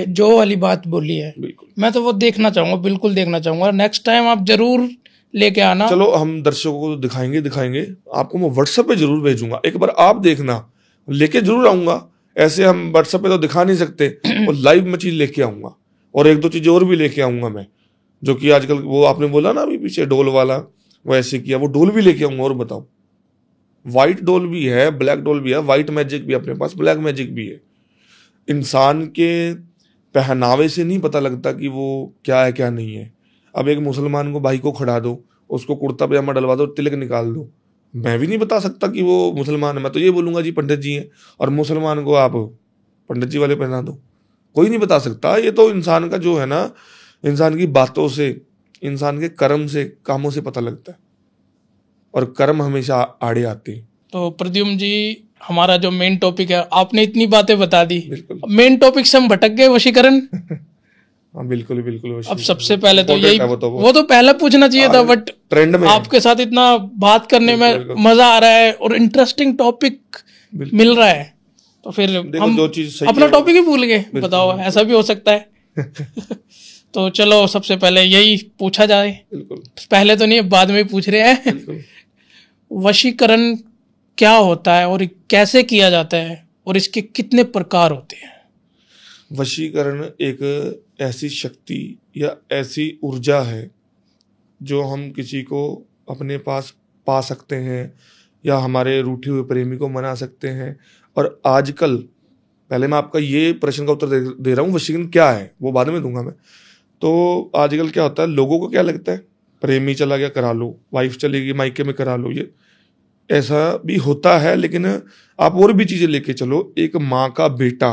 जो वाली बात बोली है, बिल्कुल मैं तो वो देखना चाहूंगा, बिल्कुल देखना चाहूंगा। नेक्स्ट टाइम आप जरूर लेके आना। चलो हम दर्शकों को दिखाएंगे आपको, मैं व्हाट्सएप पे जरूर भेजूंगा, एक बार आप देखना, लेके जरूर आऊंगा। ऐसे हम व्हाट्सएप पे तो दिखा नहीं सकते, और लाइव में चीज लेके आऊंगा। और 1-2 चीजें और भी लेके आऊंगा मैं, जो कि आजकल वो आपने बोला ना अभी पीछे डोल वाला, वो ऐसे किया, वो डोल भी लेके आऊंगा। और बताओ, व्हाइट डोल भी है, ब्लैक डोल भी है, व्हाइट मैजिक भी अपने पास, ब्लैक मैजिक भी है। इंसान के पहनावे से नहीं पता लगता कि वो क्या है क्या नहीं है। अब एक मुसलमान को, भाई को खड़ा दो, उसको कुर्ता पजामा डलवा दो, तिलक निकाल दो, मैं भी नहीं बता सकता कि वो मुसलमान है। मैं तो ये बोलूंगा जी पंडित जी हैं, और मुसलमान को आप पंडित जी वाले पहना दो, कोई नहीं बता सकता। ये तो इंसान का जो है ना, इंसान की बातों से, इंसान के कर्म से, कामों से पता लगता है, और कर्म हमेशा आड़े आते हैं। तो प्रद्युम्न जी, हमारा जो मेन टॉपिक है, आपने इतनी बातें बता दी, बिल्कुल। मेन टॉपिक से हम भटक गए, वशीकरण। हाँ बिल्कुल बिल्कुल। अब सबसे पहले तो यही, वो तो पहले पूछना चाहिए था, बट ट्रेंड में आपके साथ इतना बात करने में मजा आ रहा है और इंटरेस्टिंग टॉपिक मिल रहा है, तो फिर हम जो चीज सही अपना टॉपिक ही भूल गए। बताओ, ऐसा भी हो सकता है। तो चलो सबसे पहले यही पूछा जाए। बिल्कुल। पहले तो नहीं, बाद में पूछ रहे हैं। वशीकरण क्या होता है और कैसे किया जाता है और इसके कितने प्रकार होते हैं? वशीकरण एक ऐसी शक्ति या ऐसी ऊर्जा है जो हम किसी को अपने पास पा सकते हैं या हमारे रूठे हुए प्रेमी को मना सकते हैं। और आजकल, पहले मैं आपका ये प्रश्न का उत्तर दे रहा हूँ, वशीकरण क्या है वो बाद में दूंगा मैं। तो आजकल क्या होता है, लोगों को क्या लगता है, प्रेमी चला गया करा लो, वाइफ चली गई मायके में करा लो। ये ऐसा भी होता है, लेकिन आप और भी चीजें लेके चलो। एक माँ का बेटा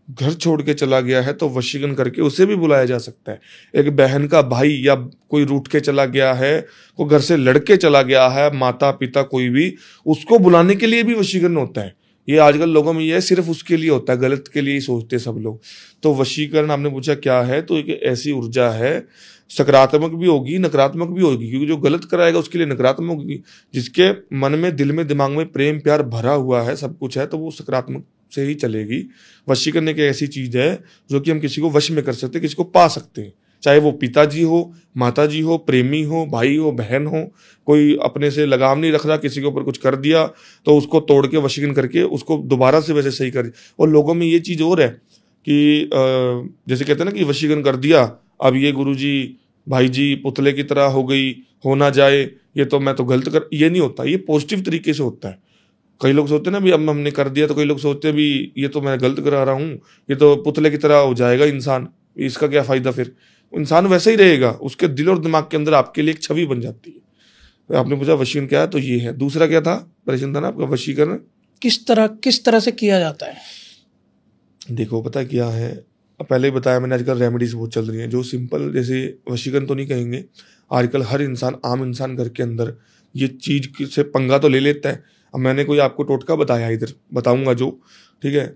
घर छोड़ के चला गया है तो वशीकरण करके उसे भी बुलाया जा सकता है। एक बहन का भाई या कोई रूठ के चला गया है, कोई घर से लड़के चला गया है, माता पिता कोई भी, उसको बुलाने के लिए भी वशीकरण होता है। ये आजकल लोगों में ये सिर्फ उसके लिए होता है, गलत के लिए ही सोचते सब लोग। तो वशीकरण आपने पूछा क्या है, तो एक ऐसी ऊर्जा है, सकारात्मक भी होगी नकारात्मक भी होगी, क्योंकि जो गलत कराएगा उसके लिए नकारात्मक होगी। जिसके मन में, दिल में, दिमाग में प्रेम प्यार भरा हुआ है, सब कुछ है, तो वो सकारात्मक से ही चलेगी। वशीकरण एक ऐसी चीज है जो कि हम किसी को वश में कर सकते हैं, किसी को पा सकते हैं, चाहे वो पिताजी हो, माताजी हो, प्रेमी हो, भाई हो, बहन हो। कोई अपने से लगाव नहीं रख रहा, किसी के ऊपर कुछ कर दिया तो उसको तोड़ के वशीकरण करके उसको दोबारा से वैसे सही कर। और लोगों में ये चीज और है कि जैसे कहते हैं ना कि वशीकरण कर दिया, अब ये गुरुजी भाई जी पुतले की तरह हो गई, हो ना जाए, ये तो मैं तो गलत कर, ये नहीं होता। ये पॉजिटिव तरीके से होता है। कई लोग सोचते हैं ना भी अब हमने कर दिया, तो कई लोग सोचते हैं भी ये तो मैं गलत करा रहा हूँ, ये तो पुतले की तरह हो जाएगा इंसान, इसका क्या फायदा। फिर इंसान वैसा ही रहेगा, उसके दिल और दिमाग के अंदर आपके लिए एक छवि बन जाती है। आपने पूछा वशीकरण क्या है, तो ये है। दूसरा क्या था, प्रश्न था ना आपका, वशीकरण किस तरह से किया जाता है? देखो पता क्या है, पहले ही बताया मैंने, आजकल रेमेडीज बहुत चल रही हैं जो सिंपल, जैसे वशीकरण तो नहीं कहेंगे, आजकल हर इंसान, आम इंसान घर के अंदर ये चीज से पंगा तो ले लेता है। अब मैंने कोई आपको टोटका बताया, इधर बताऊंगा जो, ठीक है,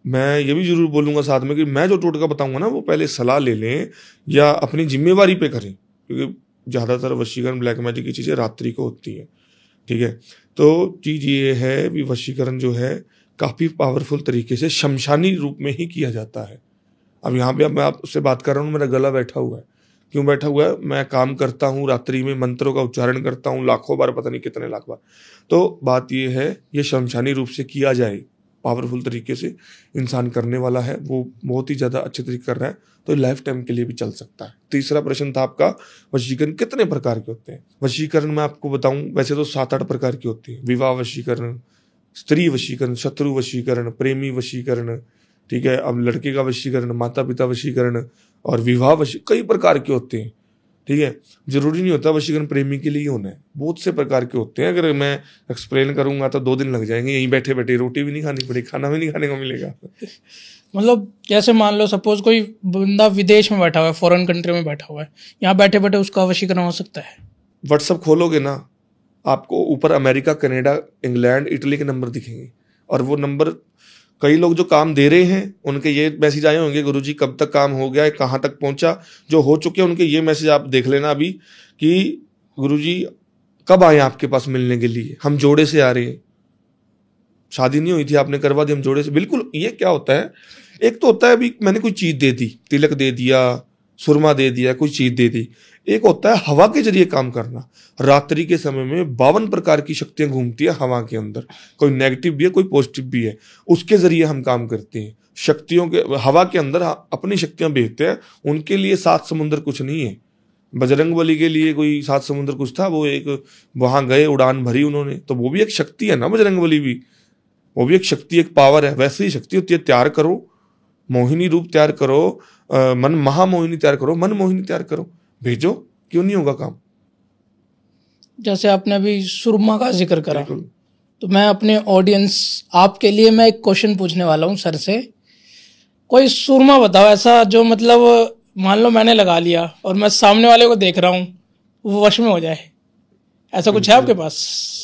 मैं ये भी जरूर बोलूंगा साथ में कि मैं जो टोटका बताऊंगा ना वो पहले सलाह ले लें या अपनी जिम्मेवारी पे करें, क्योंकि ज्यादातर वशीकरण ब्लैक मैजिक की चीजें रात्रि को होती है, ठीक है। तो चीज ये है भी वशीकरण जो है काफी पावरफुल तरीके से शमशानी रूप में ही किया जाता है। अब यहाँ पे अब मैं आपसे बात कर रहा हूँ, मेरा गला बैठा हुआ है, क्यों बैठा हुआ है, मैं काम करता हूँ रात्रि में, मंत्रों का उच्चारण करता हूँ लाखों बार, पता नहीं कितने लाख बार। तो बात ये है, ये शमशानी रूप से किया जाए, पावरफुल तरीके से इंसान करने वाला है, वो बहुत ही ज्यादा अच्छे तरीके कर रहा है, तो लाइफ टाइम के लिए भी चल सकता है। तीसरा प्रश्न था आपका, वशीकरण कितने प्रकार के होते हैं। वशीकरण मैं आपको बताऊं, वैसे तो 7-8 प्रकार की होती है। विवाह वशीकरण, स्त्री वशीकरण, शत्रु वशीकरण, प्रेमी वशीकरण, ठीक है, अब लड़के का वशीकरण, माता पिता वशीकरण और विवाह कई प्रकार के होते हैं, ठीक है। जरूरी नहीं होता वशीकरण प्रेमी के लिए ही होना है, बहुत से प्रकार के होते हैं। अगर मैं एक्सप्लेन करूंगा तो 2 दिन लग जाएंगे, यहीं बैठे बैठे रोटी भी नहीं खानी पड़ेगी, खाना भी नहीं खाने को मिलेगा। मतलब जैसे मान लो सपोज कोई बंदा विदेश में बैठा हुआ है, फॉरेन कंट्री में बैठा हुआ है, यहाँ बैठे बैठे उसका वशीकरण हो सकता है। व्हाट्सअप खोलोगे ना, आपको ऊपर अमेरिका, कनाडा, इंग्लैंड, इटली के नंबर दिखेंगे, और वो नंबर कई लोग जो काम दे रहे हैं उनके ये मैसेज आए होंगे, गुरुजी कब तक काम हो गया है, कहाँ तक पहुंचा। जो हो चुके हैं उनके ये मैसेज आप देख लेना अभी कि गुरुजी कब आए आपके पास मिलने के लिए, हम जोड़े से आ रहे हैं, शादी नहीं हुई थी आपने करवा दी, हम जोड़े से। बिल्कुल। ये क्या होता है, एक तो होता है अभी मैंने कोई चीज दे दी, तिलक दे दिया, सुरमा दे दिया, कोई चीज दे दी। एक होता है हवा के जरिए काम करना। रात्रि के समय में 52 प्रकार की शक्तियां घूमती है हवा के अंदर, कोई नेगेटिव भी है कोई पॉजिटिव भी है, उसके जरिए हम काम करते हैं। शक्तियों के हवा के अंदर अपनी शक्तियां भेजते हैं, उनके लिए 7 समुद्र कुछ नहीं है। बजरंगबली के लिए कोई 7 समुद्र कुछ था, वो एक वहां गए, उड़ान भरी उन्होंने, तो वो भी एक शक्ति है ना, बजरंगबली भी, वो भी एक शक्ति, एक पावर है। वैसे ही शक्ति होती है, तैयार करो, मोहिनी रूप तैयार करो, मन महामोहिनी तैयार करो, मन मोहिनी तैयार करो, भेजो, क्यों नहीं होगा काम। जैसे आपने अभी सुरमा का जिक्र करा, तो मैं अपने ऑडियंस, आपके लिए मैं एक क्वेश्चन पूछने वाला हूँ सर से। कोई सुरमा बताओ ऐसा जो मतलब मान लो मैंने लगा लिया और मैं सामने वाले को देख रहा हूँ, वो वश में हो जाए। ऐसा कुछ है आपके पास?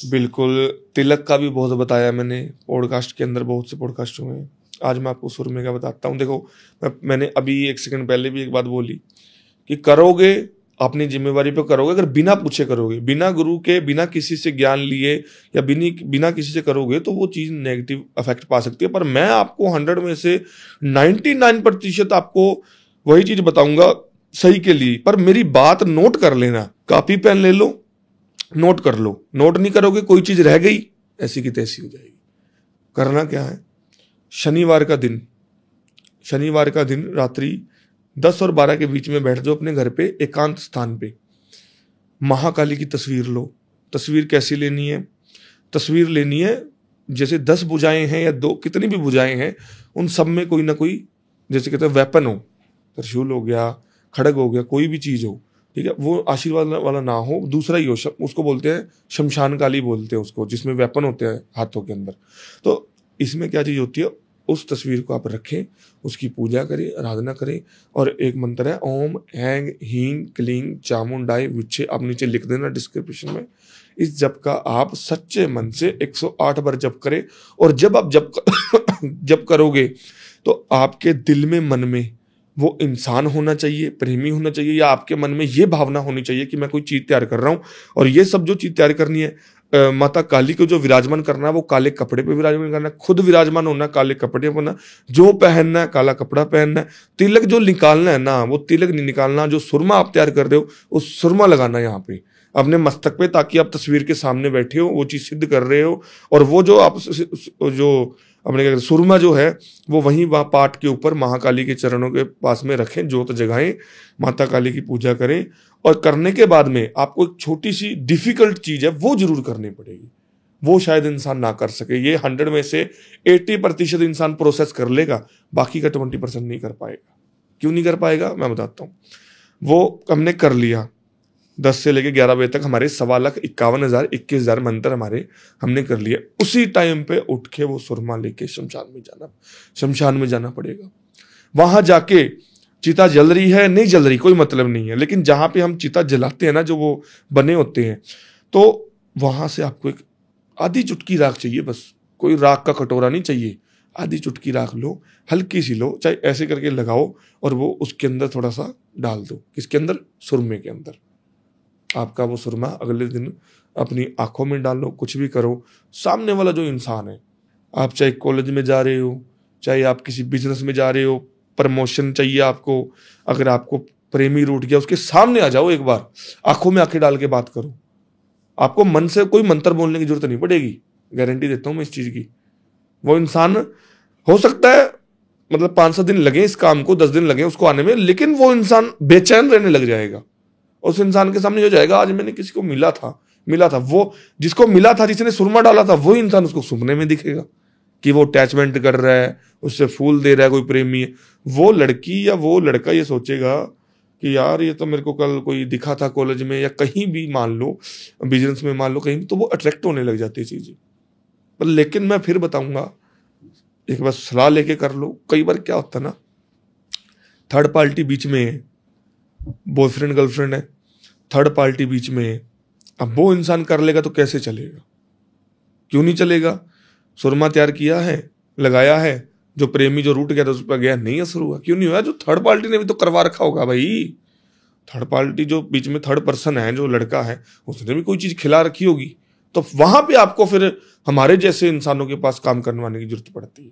बिल्कुल, तिलक का भी बहुत बताया मैंने पॉडकास्ट के अंदर, बहुत से पॉडकास्ट हुए हैं। आज मैं आपको सुरमे का बताता हूँ। देखो, मैंने अभी 1 सेकंड पहले भी एक बात बोली कि करोगे अपनी जिम्मेवारी पे करोगे, अगर बिना पूछे करोगे, बिना गुरु के, बिना किसी से ज्ञान लिए या बिना किसी से करोगे तो वो चीज नेगेटिव इफेक्ट पा सकती है। पर मैं आपको 100 में से 99% आपको वही चीज बताऊंगा सही के लिए। पर मेरी बात नोट कर लेना, कॉपी पेन ले लो, नोट कर लो। नोट नहीं करोगे कोई चीज रह गई, ऐसी की तैसी हो जाएगी। करना क्या है, शनिवार का दिन रात्रि 10 और 12 के बीच में बैठ जाओ अपने घर पे, एकांत स्थान पे। महाकाली की तस्वीर लो। तस्वीर कैसी लेनी है? तस्वीर लेनी है जैसे 10 भुजाएं हैं या 2, कितनी भी भुजाएं हैं, उन सब में कोई ना कोई, जैसे कहते हैं वेपन हो, त्रिशूल हो गया, खड़ग हो गया, कोई भी चीज हो, ठीक है, वो आशीर्वाद वाला ना हो, दूसरा ही हो। उसको बोलते हैं शमशान काली बोलते हैं उसको, जिसमें वेपन होते हैं हाथों के अंदर। तो इसमें क्या चीज होती है, उस तस्वीर को आप रखें, उसकी पूजा करें, आराधना करें। और एक मंत्र है, ओम हैंग हींग क्लींग चामुंडाई विच्छे, आप नीचे लिख देना डिस्क्रिप्शन में। इस जप का आप सच्चे मन से 108 बार जप करें। और जब आप जप करोगे तो आपके दिल में, मन में वो इंसान होना चाहिए, प्रेमी होना चाहिए, या आपके मन में ये भावना होनी चाहिए कि मैं कोई चीज तैयार कर रहा हूं। और ये सब जो चीज तैयार करनी है, माता काली को जो विराजमान करना है वो काले कपड़े पे विराजमान करना है, खुद विराजमान होना, काले कपड़े पहनना, जो पहनना है काला कपड़ा पहनना है। तिलक जो निकालना है ना, वो तिलक नहीं निकालना, जो सुरमा आप तैयार कर रहे हो उस सुरमा लगाना यहाँ पे अपने मस्तक पे, ताकि आप तस्वीर के सामने बैठे हो, वो चीज सिद्ध कर रहे हो। और वो जो आप जो अपने सुरमा जो है वो वहीं वहाँ पाठ के ऊपर महाकाली के चरणों के पास में रखें, जोत जगाएं, माता काली की पूजा करें। और करने के बाद में आपको एक छोटी सी डिफिकल्ट चीज है वो जरूर करनी पड़ेगी, वो शायद इंसान ना कर सके। ये 100 में से 80% इंसान प्रोसेस कर लेगा, बाकी का 20% नहीं कर पाएगा। क्यों नहीं कर पाएगा, मैं बताता हूँ। वो हमने कर लिया, 10 से लेके 11 बजे तक हमारे 2,51,000 21,000 मंत्र हमने कर लिए। उसी टाइम पे उठ के वो सुरमा लेके शमशान में जाना पड़ेगा। वहां जाके चिता जल रही है नहीं जल रही कोई मतलब नहीं है, लेकिन जहां पे हम चिता जलाते हैं ना, जो वो बने होते हैं, तो वहां से आपको एक आधी चुटकी राख चाहिए, बस कोई राख का कटोरा नहीं चाहिए, आधी चुटकी राख लो, हल्की सी लो, चाहे ऐसे करके लगाओ, और वो उसके अंदर थोड़ा सा डाल दो। किसके अंदर? सुरमे के अंदर। आपका वो सुरमा अगले दिन अपनी आंखों में डालो, कुछ भी करो। सामने वाला जो इंसान है, आप चाहे कॉलेज में जा रहे हो, चाहे आप किसी बिजनेस में जा रहे हो, प्रमोशन चाहिए आपको, अगर आपको प्रेमी रूठ गया, उसके सामने आ जाओ, एक बार आंखों में आंखें डाल के बात करो। आपको मन से कोई मंत्र बोलने की जरूरत नहीं पड़ेगी, गारंटी देता हूं मैं इस चीज की। वो इंसान, हो सकता है मतलब 5-7 दिन लगे इस काम को, 10 दिन लगे उसको आने में, लेकिन वो इंसान बेचैन रहने लग जाएगा। उस इंसान के सामने हो जाएगा, आज मैंने किसी को मिला था, वो जिसको मिला था, जिसने सुरमा डाला था, वही इंसान उसको सुपने में दिखेगा कि वो अटैचमेंट कर रहा है, उससे फूल दे रहा है, कोई प्रेमी है। वो लड़की या वो लड़का ये सोचेगा कि यार ये तो मेरे को कल कोई दिखा था कॉलेज में, या कहीं भी मान लो बिजनेस में, मान लो कहीं, तो वो अट्रैक्ट होने लग जाती है चीजें। पर लेकिन मैं फिर बताऊंगा, एक बार सलाह लेके कर लो। कई बार क्या होता है ना, थर्ड पार्टी बीच में है, बॉयफ्रेंड गर्लफ्रेंड है, थर्ड पार्टी बीच में है, अब वो इंसान कर लेगा तो कैसे चलेगा? क्यों नहीं चलेगा? सुरमा तैयार किया है, लगाया है, जो प्रेमी जो रूठ गया था उस पर गया, नहीं असर हुआ। क्यों नहीं हुआ? जो थर्ड पार्टी ने भी तो करवा रखा होगा भाई। थर्ड पार्टी जो बीच में थर्ड पर्सन है, जो लड़का है, उसने भी कोई चीज खिला रखी होगी। तो वहां पे आपको फिर हमारे जैसे इंसानों के पास काम करवाने की जरूरत पड़ती है।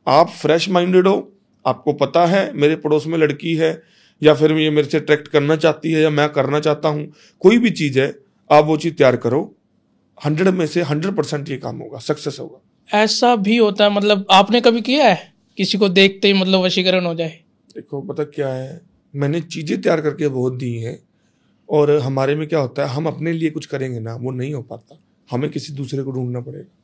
आप फ्रेश माइंडेड हो, आपको पता है मेरे पड़ोस में लड़की है, या फिर ये मेरे से अट्रैक्ट करना चाहती है, या मैं करना चाहता हूं, कोई भी चीज है, आप वो चीज तैयार करो, 100 में से 100% ये काम होगा, सक्सेस होगा। ऐसा भी होता है, मतलब आपने कभी किया है किसी को देखते ही मतलब वशीकरण हो जाए? देखो पता क्या है, मैंने चीजें तैयार करके बहुत दी हैं, और हमारे में क्या होता है, हम अपने लिए कुछ करेंगे ना, वो नहीं हो पाता, हमें किसी दूसरे को ढूंढना पड़ेगा।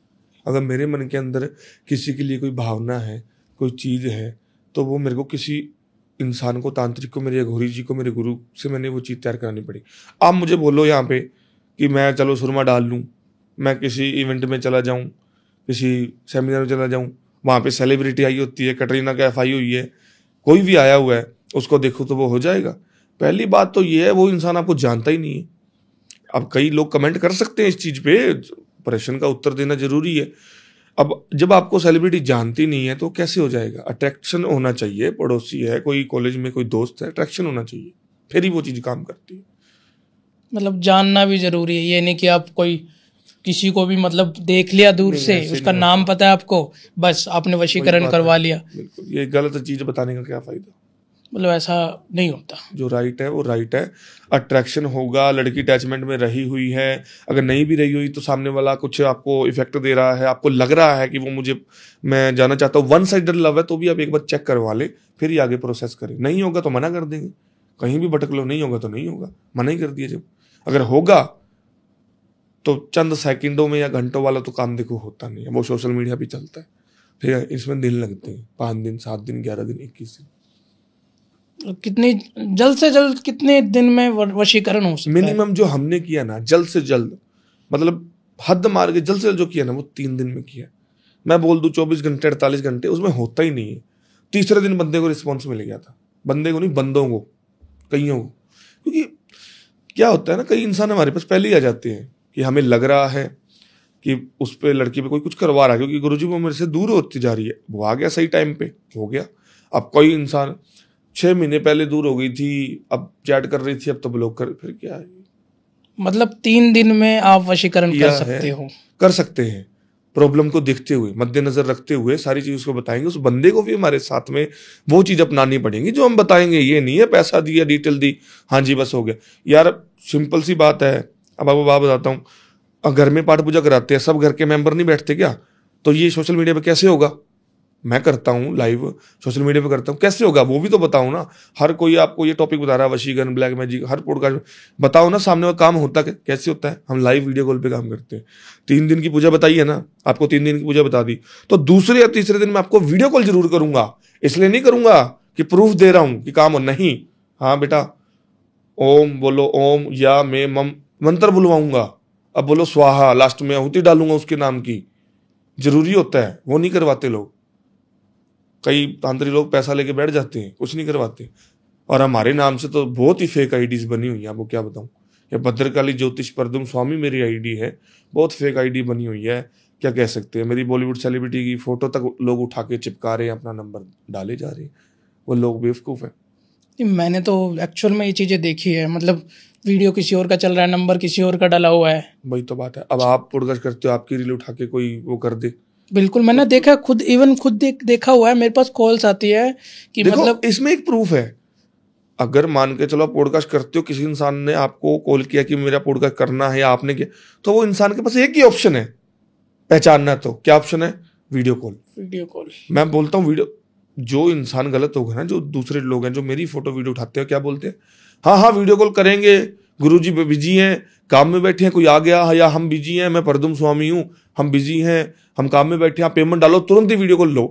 अगर मेरे मन के अंदर किसी के लिए कोई भावना है, कोई चीज है, तो वो मेरे को किसी इंसान को, तांत्रिक को, मेरे अघोरी जी को, मेरे गुरु से मैंने वो चीज तैयार करानी पड़ी। आप मुझे बोलो यहाँ पे कि मैं चलो सुरमा डाल लूँ, मैं किसी इवेंट में चला जाऊँ, किसी सेमिनार में चला जाऊँ, वहाँ पे सेलिब्रिटी आई होती है, कटरीना कैफ आई हुई है, कोई भी आया हुआ है, उसको देखो तो वो हो जाएगा? पहली बात तो ये है, वो इंसान आपको जानता ही नहीं है। अब कई लोग कमेंट कर सकते हैं इस चीज पे, प्रश्न का उत्तर देना जरूरी है। अब जब आपको सेलिब्रिटी जानती नहीं है तो कैसे हो जाएगा? अट्रैक्शन होना चाहिए, पड़ोसी है, कोई कॉलेज में कोई दोस्त है, अट्रैक्शन होना चाहिए, फिर ही वो चीज काम करती है। मतलब जानना भी जरूरी है, ये नहीं कि आप कोई किसी को भी मतलब देख लिया दूर से, उसका नाम पता है आपको, बस आपने वशीकरण करवा लिया। बिल्कुल, ये गलत चीज बताने का क्या फायदा? मतलब ऐसा नहीं होता। जो राइट है वो राइट है। अट्रैक्शन होगा, लड़की अटैचमेंट में रही हुई है, अगर नहीं भी रही हुई तो सामने वाला कुछ आपको इफेक्ट दे रहा है, आपको लग रहा है कि वो मुझे, मैं जाना चाहता हूँ, वन साइडेड लव है, तो भी आप एक बार चेक करवा ले, फिर ही आगे प्रोसेस करें। नहीं होगा तो मना कर देंगे, कहीं भी भटक लो, नहीं होगा तो नहीं होगा, मना ही कर दिया। जब अगर होगा तो चंद सेकंडों में या घंटों वाला तो काम देखो होता नहीं है, वो सोशल मीडिया पे चलता है, फिर इसमें दिन लगते हैं, 5 दिन 7 दिन 11 दिन 21 दिन। कितनी जल्द से जल्द कितने दिन में वशीकरण हो सकता है? मिनिमम जो हमने किया ना, जल्द से जल्द, मतलब हद मार के जल्द से जल्द जो किया ना, वो 3 दिन में किया। मैं बोल दूं 24 घंटे 48 घंटे, उसमें होता ही नहीं है। तीसरे दिन बंदे को रिस्पॉन्स मिल गया था, बंदे को नहीं, बंदों को, कईयों को। क्योंकि क्या होता है ना, कई इंसान हमारे पास पहले ही आ जाते हैं कि हमें लग रहा है कि उस पे लड़की पे कोई कुछ करवा रहा है, क्योंकि गुरुजी वो मेरे से दूर होती जा रही है। वो आ गया सही टाइम पे, हो गया। अब कोई इंसान 6 महीने पहले दूर हो गई थी, अब चैट कर रही थी, अब तो ब्लॉक कर, फिर क्या है? मतलब 3 दिन में आप वशीकरण कर सकते हो? कर सकते हैं। प्रॉब्लम को देखते हुए, मद्देनजर रखते हुए सारी चीज उसको बताएंगे। उस बंदे को भी हमारे साथ में वो चीज अपनानी पड़ेगी जो हम बताएंगे। ये नहीं है पैसा दिया, डिटेल दी, हाँ जी बस हो गया। यार सिंपल सी बात है, अब आपको बात बताता हूँ, घर में पाठ पूजा कराते हैं, सब घर के मेंबर नहीं बैठते क्या? तो ये सोशल मीडिया पे कैसे होगा? मैं करता हूँ लाइव, सोशल मीडिया पे करता हूँ, कैसे होगा वो भी तो बताऊँ ना। हर कोई आपको ये टॉपिक बता रहा है, वशीकरण, ब्लैक मैजिक, हर पॉडकास्ट बताओ ना सामने वाला काम होता कैसे होता है। हम लाइव वीडियो कॉल पे काम करते हैं। 3 दिन की पूजा बताई है ना आपको, 3 दिन की पूजा बता दी, तो दूसरे या तीसरे दिन मैं आपको वीडियो कॉल जरूर करूंगा। इसलिए नहीं करूंगा कि प्रूफ दे रहा हूं कि काम हो, नहीं। हाँ बेटा ओम बोलो, ओम या मैं मम मंत्र बुलवाऊंगा, अब बोलो स्वाहा, लास्ट में आहुति डालूंगा उसके नाम की। जरूरी होता है, वो नहीं करवाते लोग। कई तांत्रिक लोग पैसा लेके बैठ जाते हैं, कुछ नहीं करवाते। और हमारे नाम से तो बहुत ही फेक आईडीज बनी हुई है, आपको क्या बताऊं। ये भद्रकाली ज्योतिष प्रद्युम स्वामी मेरी आईडी है, बहुत फेक आईडी बनी हुई है। क्या कह सकते हैं, मेरी बॉलीवुड सेलिब्रिटी की फोटो तक लोग उठा के चिपका रहे हैं, अपना नंबर डाले जा रहे हैं। वो लोग बेवकूफ है। मैंने तो एक्चुअल में ये चीजें देखी है, मतलब वीडियो किसी और का चल रहा है, नंबर किसी और का डाला हुआ है। वही तो बात है। अब आप पॉडकास्ट करते हो, आपकी रील उठा के कोई वो कर दे। बिल्कुल, मैंने देखा खुद, इवन खुद देखा हुआ है। मेरे पास कॉल्स आती है कि मतलब इसमें एक प्रूफ है। अगर मान के चलो पॉडकास्ट करते हो, किसी इंसान ने आपको कॉल किया कि मेरा पॉडकास्ट करना है, या आपने किया, तो वो इंसान के पास एक ही ऑप्शन है पहचानना। तो क्या ऑप्शन है? Video call. Video call. मैं बोलता हूँ वीडियो, जो इंसान गलत होगा ना, जो दूसरे लोग हैं जो मेरी फोटो वीडियो उठाते हैं, क्या बोलते हैं? हाँ हाँ वीडियो कॉल करेंगे, गुरुजी बिजी हैं, काम में बैठे हैं, कोई आ गया, या हम बिजी हैं, मैं प्रद्युम स्वामी हूँ, हम बिजी हैं, हम काम में बैठे हैं, पेमेंट डालो, तुरंत ही वीडियो कॉल लो।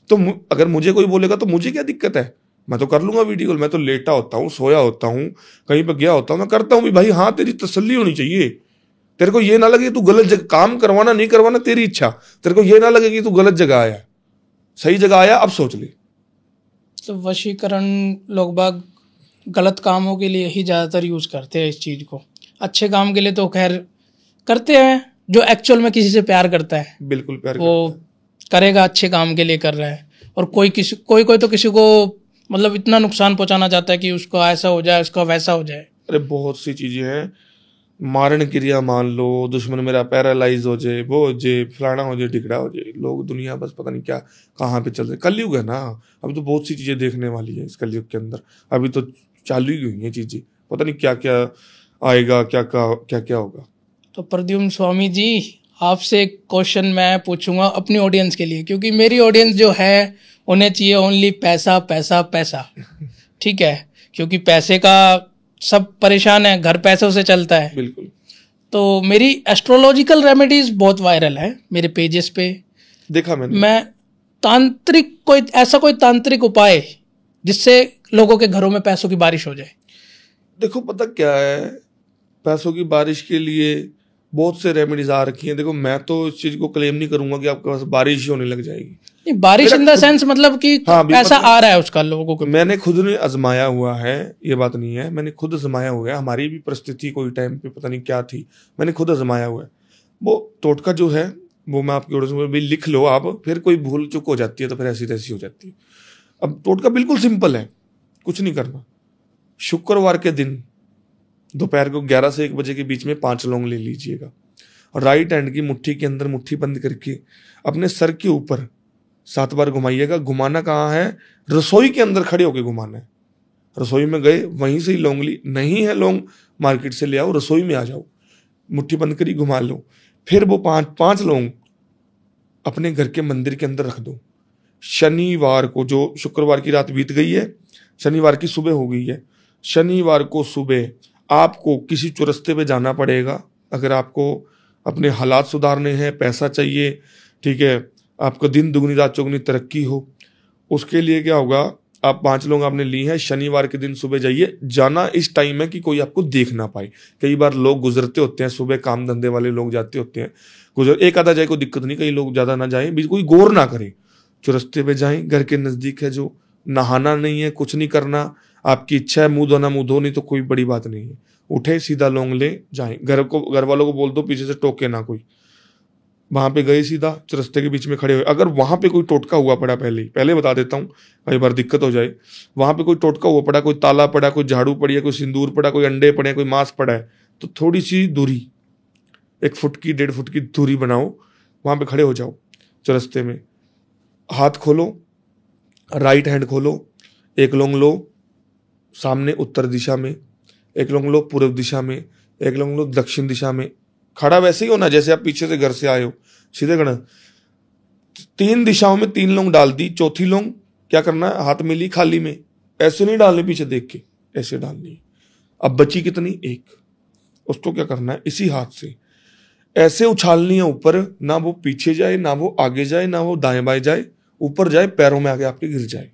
तो अगर मुझे कोई बोलेगा तो मुझे क्या दिक्कत है? मैं तो कर लूंगा वीडियो कॉल। मैं तो लेटा होता हूँ, सोया होता हूँ, कहीं पर गया होता हूँ, मैं करता हूँ भी भाई। हाँ तेरी तसल्ली होनी चाहिए, तेरे को ये ना लगे तू गलत जगह, काम करवाना नहीं करवाना तेरी इच्छा, तेरे को ये ना लगे कि तू गलत जगह आया, सही जगह आया, अब सोच ले। तो वशीकरण लोग बाग गलत कामों के लिए ही ज़्यादातर यूज़ करते हैं इस चीज़ को। अच्छे काम के लिए तो खैर करते हैं, जो एक्चुअल में किसी से प्यार करता है, बिल्कुल प्यार वो करेगा, अच्छे काम के लिए कर रहा है। और कोई तो किसी को मतलब इतना नुकसान पहुंचाना चाहता है कि उसको ऐसा हो जाए, उसका वैसा हो जाए। अरे बहुत सी चीजें हैं, मारण क्रिया मान लो, दुश्मन मेरा पैरालाइज हो जाए, वो हो जाए, फलाना हो जाए, टिकड़ा हो जाए। लोग दुनिया बस पता नहीं क्या कहाँ पे चल रहे। कलयुग है ना, अभी तो बहुत सी चीजें देखने वाली है इस कलयुग के अंदर। अभी तो चालू ही हुई हैं चीजें, पता नहीं क्या क्या आएगा, क्या क्या होगा। तो प्रद्युम्न स्वामी जी, आपसे एक क्वेश्चन मैं पूछूंगा अपनी ऑडियंस के लिए, क्योंकि मेरी ऑडियंस जो है उन्हें चाहिए ओनली पैसा पैसा पैसा। ठीक है, क्योंकि पैसे का सब परेशान है, घर पैसों से चलता है। बिल्कुल। तो मेरी एस्ट्रोलॉजिकल रेमेडीज बहुत वायरल है मेरे पेजेस पे, देखा मैंने। मैं तांत्रिक कोई तांत्रिक उपाय जिससे लोगों के घरों में पैसों की बारिश हो जाए। देखो पता क्या है, पैसों की बारिश के लिए बहुत से रेमेडीज आ रखी हैं। देखो मैं तो इस चीज को क्लेम नहीं करूंगा कि आपके पास बारिश ही होने लग जाएगी। नहीं, बारिश इन द सेंस मतलब कि पैसा आ रहा है उसका लोगों को। मैंने खुद ने आजमाया हुआ है, ये बात नहीं है, मैंने खुद आजमाया हुआ है। हमारी भी परिस्थिति कोई टाइम पे पता नहीं क्या थी, मैंने खुद आजमाया हुआ है। वो टोटका जो है वो मैं आपकी ऑर्डर में भी लिख लो आप, फिर कोई भूल चुक हो जाती है तो फिर ऐसी तैसी हो जाती है। अब टोटका बिल्कुल सिंपल है, कुछ नहीं करना। शुक्रवार के दिन दोपहर को 11 से 1 बजे के बीच में 5 लौंग ले लीजिएगा और राइट हैंड की मुट्ठी के अंदर मुट्ठी बंद करके अपने सर के ऊपर 7 बार घुमाइएगा। घुमाना कहाँ है? रसोई के अंदर खड़े होकर घुमाना है। रसोई में गए वहीं से ही लौंग ली, नहीं है लौंग मार्केट से ले आओ, रसोई में आ जाओ, मुट्ठी बंद करी घुमा लो। फिर वो 5 लौंग अपने घर के मंदिर के अंदर रख दो। शनिवार को, जो शुक्रवार की रात बीत गई है, शनिवार की सुबह हो गई है, शनिवार को सुबह आपको किसी चौरस्ते पे जाना पड़ेगा। अगर आपको अपने हालात सुधारने हैं, पैसा चाहिए, ठीक है, आपको दिन दुगनी रात चौगुनी तरक्की हो, उसके लिए क्या होगा, आप 5 लोग आपने ली हैं, शनिवार के दिन सुबह जाइए। जाना इस टाइम है कि कोई आपको देख ना पाए। कई बार लोग गुजरते होते हैं सुबह, काम धंधे वाले लोग जाते होते हैं, एक आधा जाए कोई दिक्कत नहीं, कई लोग ज्यादा ना जाए, कोई गौर ना करे, चौरस्ते पे जाएं, घर के नजदीक है जो। नहाना नहीं है, कुछ नहीं करना, आपकी इच्छा है मुंह धोना मुंह धो, नहीं तो कोई बड़ी बात नहीं है। उठे सीधा लौंग ले जाएं, घर वालों को बोल दो पीछे से टोके ना कोई। वहां पे गए सीधा चौरस्ते के बीच में खड़े हुए। अगर वहां पे कोई टोटका हुआ पड़ा, पहले बता देता हूँ, कई बार दिक्कत हो जाए, वहां पे कोई टोटका हुआ पड़ा, कोई ताला पड़ा, कोई झाड़ू पड़ी है, कोई सिंदूर पड़ा, कोई अंडे पड़े, कोई मांस पड़ा है, तो थोड़ी सी दूरी, 1 फुट की 1.5 फुट की दूरी बनाओ, वहां पे खड़े हो जाओ चौरस्ते में। हाथ खोलो, राइट हैंड खोलो, 1 लौंग लो सामने उत्तर दिशा में, 1 लौंग लो पूर्व दिशा में, 1 लौंग लो दक्षिण दिशा में। खड़ा वैसे ही होना जैसे आप पीछे से घर से आए हो, सीधे खड़ा। 3 दिशाओं में 3 लौंग डाल दी। चौथी लौंग क्या करना है, हाथ में ली खाली में, ऐसे नहीं डालने पीछे देख के, ऐसे डालनी। अब बची कितनी? 1। उसको क्या करना है, इसी हाथ से ऐसे उछालनी है ऊपर, ना वो पीछे जाए, ना वो आगे जाए, ना वो दाएं बाएं जाए, ऊपर जाए, पैरों में आगे आपके गिर जाए।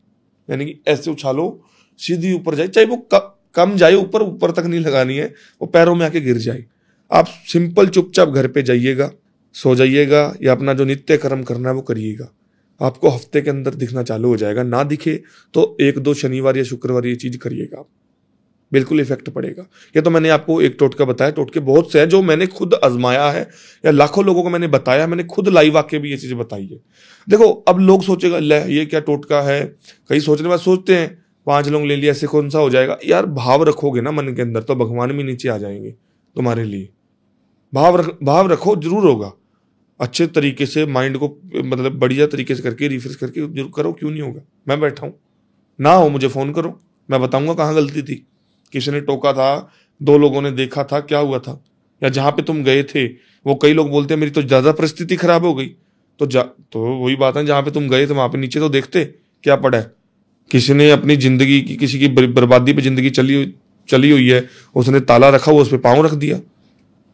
यानी कि ऐसे उछालो, सीधी ऊपर जाए, चाहे वो कम जाए, ऊपर तक नहीं लगानी है, वो पैरों में आके गिर जाए। आप सिंपल चुपचाप घर पे जाइएगा, सो जाइएगा, या अपना जो नित्य कर्म करना है वो करिएगा। आपको हफ्ते के अंदर दिखना चालू हो जाएगा। ना दिखे तो 1-2 शनिवार या शुक्रवार ये चीज करिएगा, बिल्कुल इफेक्ट पड़ेगा। ये तो मैंने आपको एक टोटका बताया, टोटके बहुत से हैं जो मैंने खुद आजमाया है, या लाखों लोगों को मैंने बताया, मैंने खुद लाइव आके भी ये चीजें बताई है। देखो अब लोग सोचेगा ले ये क्या टोटका है, कई सोचने बाद सोचते हैं 5 लोग ले लिया, ऐसे कौन सा हो जाएगा। यार भाव रखोगे ना मन के अंदर तो भगवान भी नीचे आ जाएंगे तुम्हारे लिए। भाव रखो, जरूर होगा। अच्छे तरीके से माइंड को मतलब बढ़िया तरीके से करके रिफ्रेश करके जरूर करो, क्यों नहीं होगा। मैं बैठा हूँ, ना हो मुझे फोन करो, मैं बताऊंगा कहाँ गलती थी, किसी ने टोका था, 2 लोगों ने देखा था, क्या हुआ था, या जहां पे तुम गए थे। वो कई लोग बोलते हैं मेरी तो ज्यादा परिस्थिति खराब हो गई, तो वही बात है, जहां पे तुम गए थे वहां पे नीचे तो देखते क्या पड़ा है। किसी ने अपनी जिंदगी की, किसी की बर्बादी पे जिंदगी चली हुई है, उसने ताला रखा हुआ, उस पर पाँव रख दिया,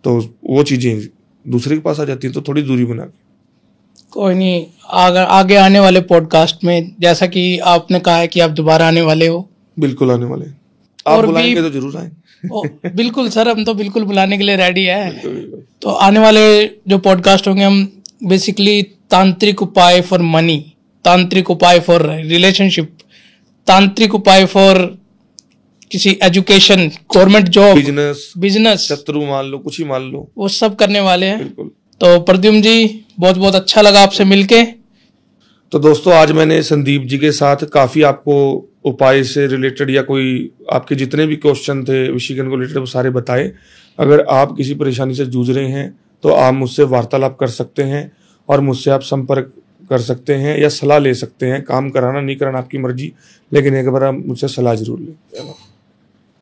तो वो चीजें दूसरे के पास आ जाती है। तो थोड़ी दूरी बना के कोई नहीं, आगे आने वाले पॉडकास्ट में जैसा कि आपने कहा है कि आप दोबारा आने वाले हो, बिल्कुल आने वाले, आप बुलाएंगे तो जरूर आएंगे। बिल्कुल सर, हम तो बिल्कुल बुलाने के लिए रेडी है। तो आने वाले जो पॉडकास्ट होंगे हम बेसिकली तांत्रिक उपाय फॉर मनी, तांत्रिक उपाय फॉर रिलेशनशिप, तांत्रिक उपाय फॉर किसी एजुकेशन, गवर्नमेंट जॉब, बिजनेस, शत्रु मान लो, कुछ ही मान लो, वो सब करने वाले हैं। बिल्कुल। तो प्रद्युम्न जी बहुत बहुत अच्छा लगा आपसे मिलके। तो दोस्तों आज मैंने संदीप जी के साथ काफी आपको उपाय से रिलेटेड या कोई आपके जितने भी क्वेश्चन थे वशीकरण को रिलेटेड वो सारे बताए। अगर आप किसी परेशानी से जूझ रहे हैं तो आप मुझसे वार्तालाप कर सकते हैं और मुझसे आप संपर्क कर सकते हैं या सलाह ले सकते हैं। काम कराना नहीं कराना आपकी मर्जी, लेकिन एक बार आप मुझसे सलाह जरूर लें।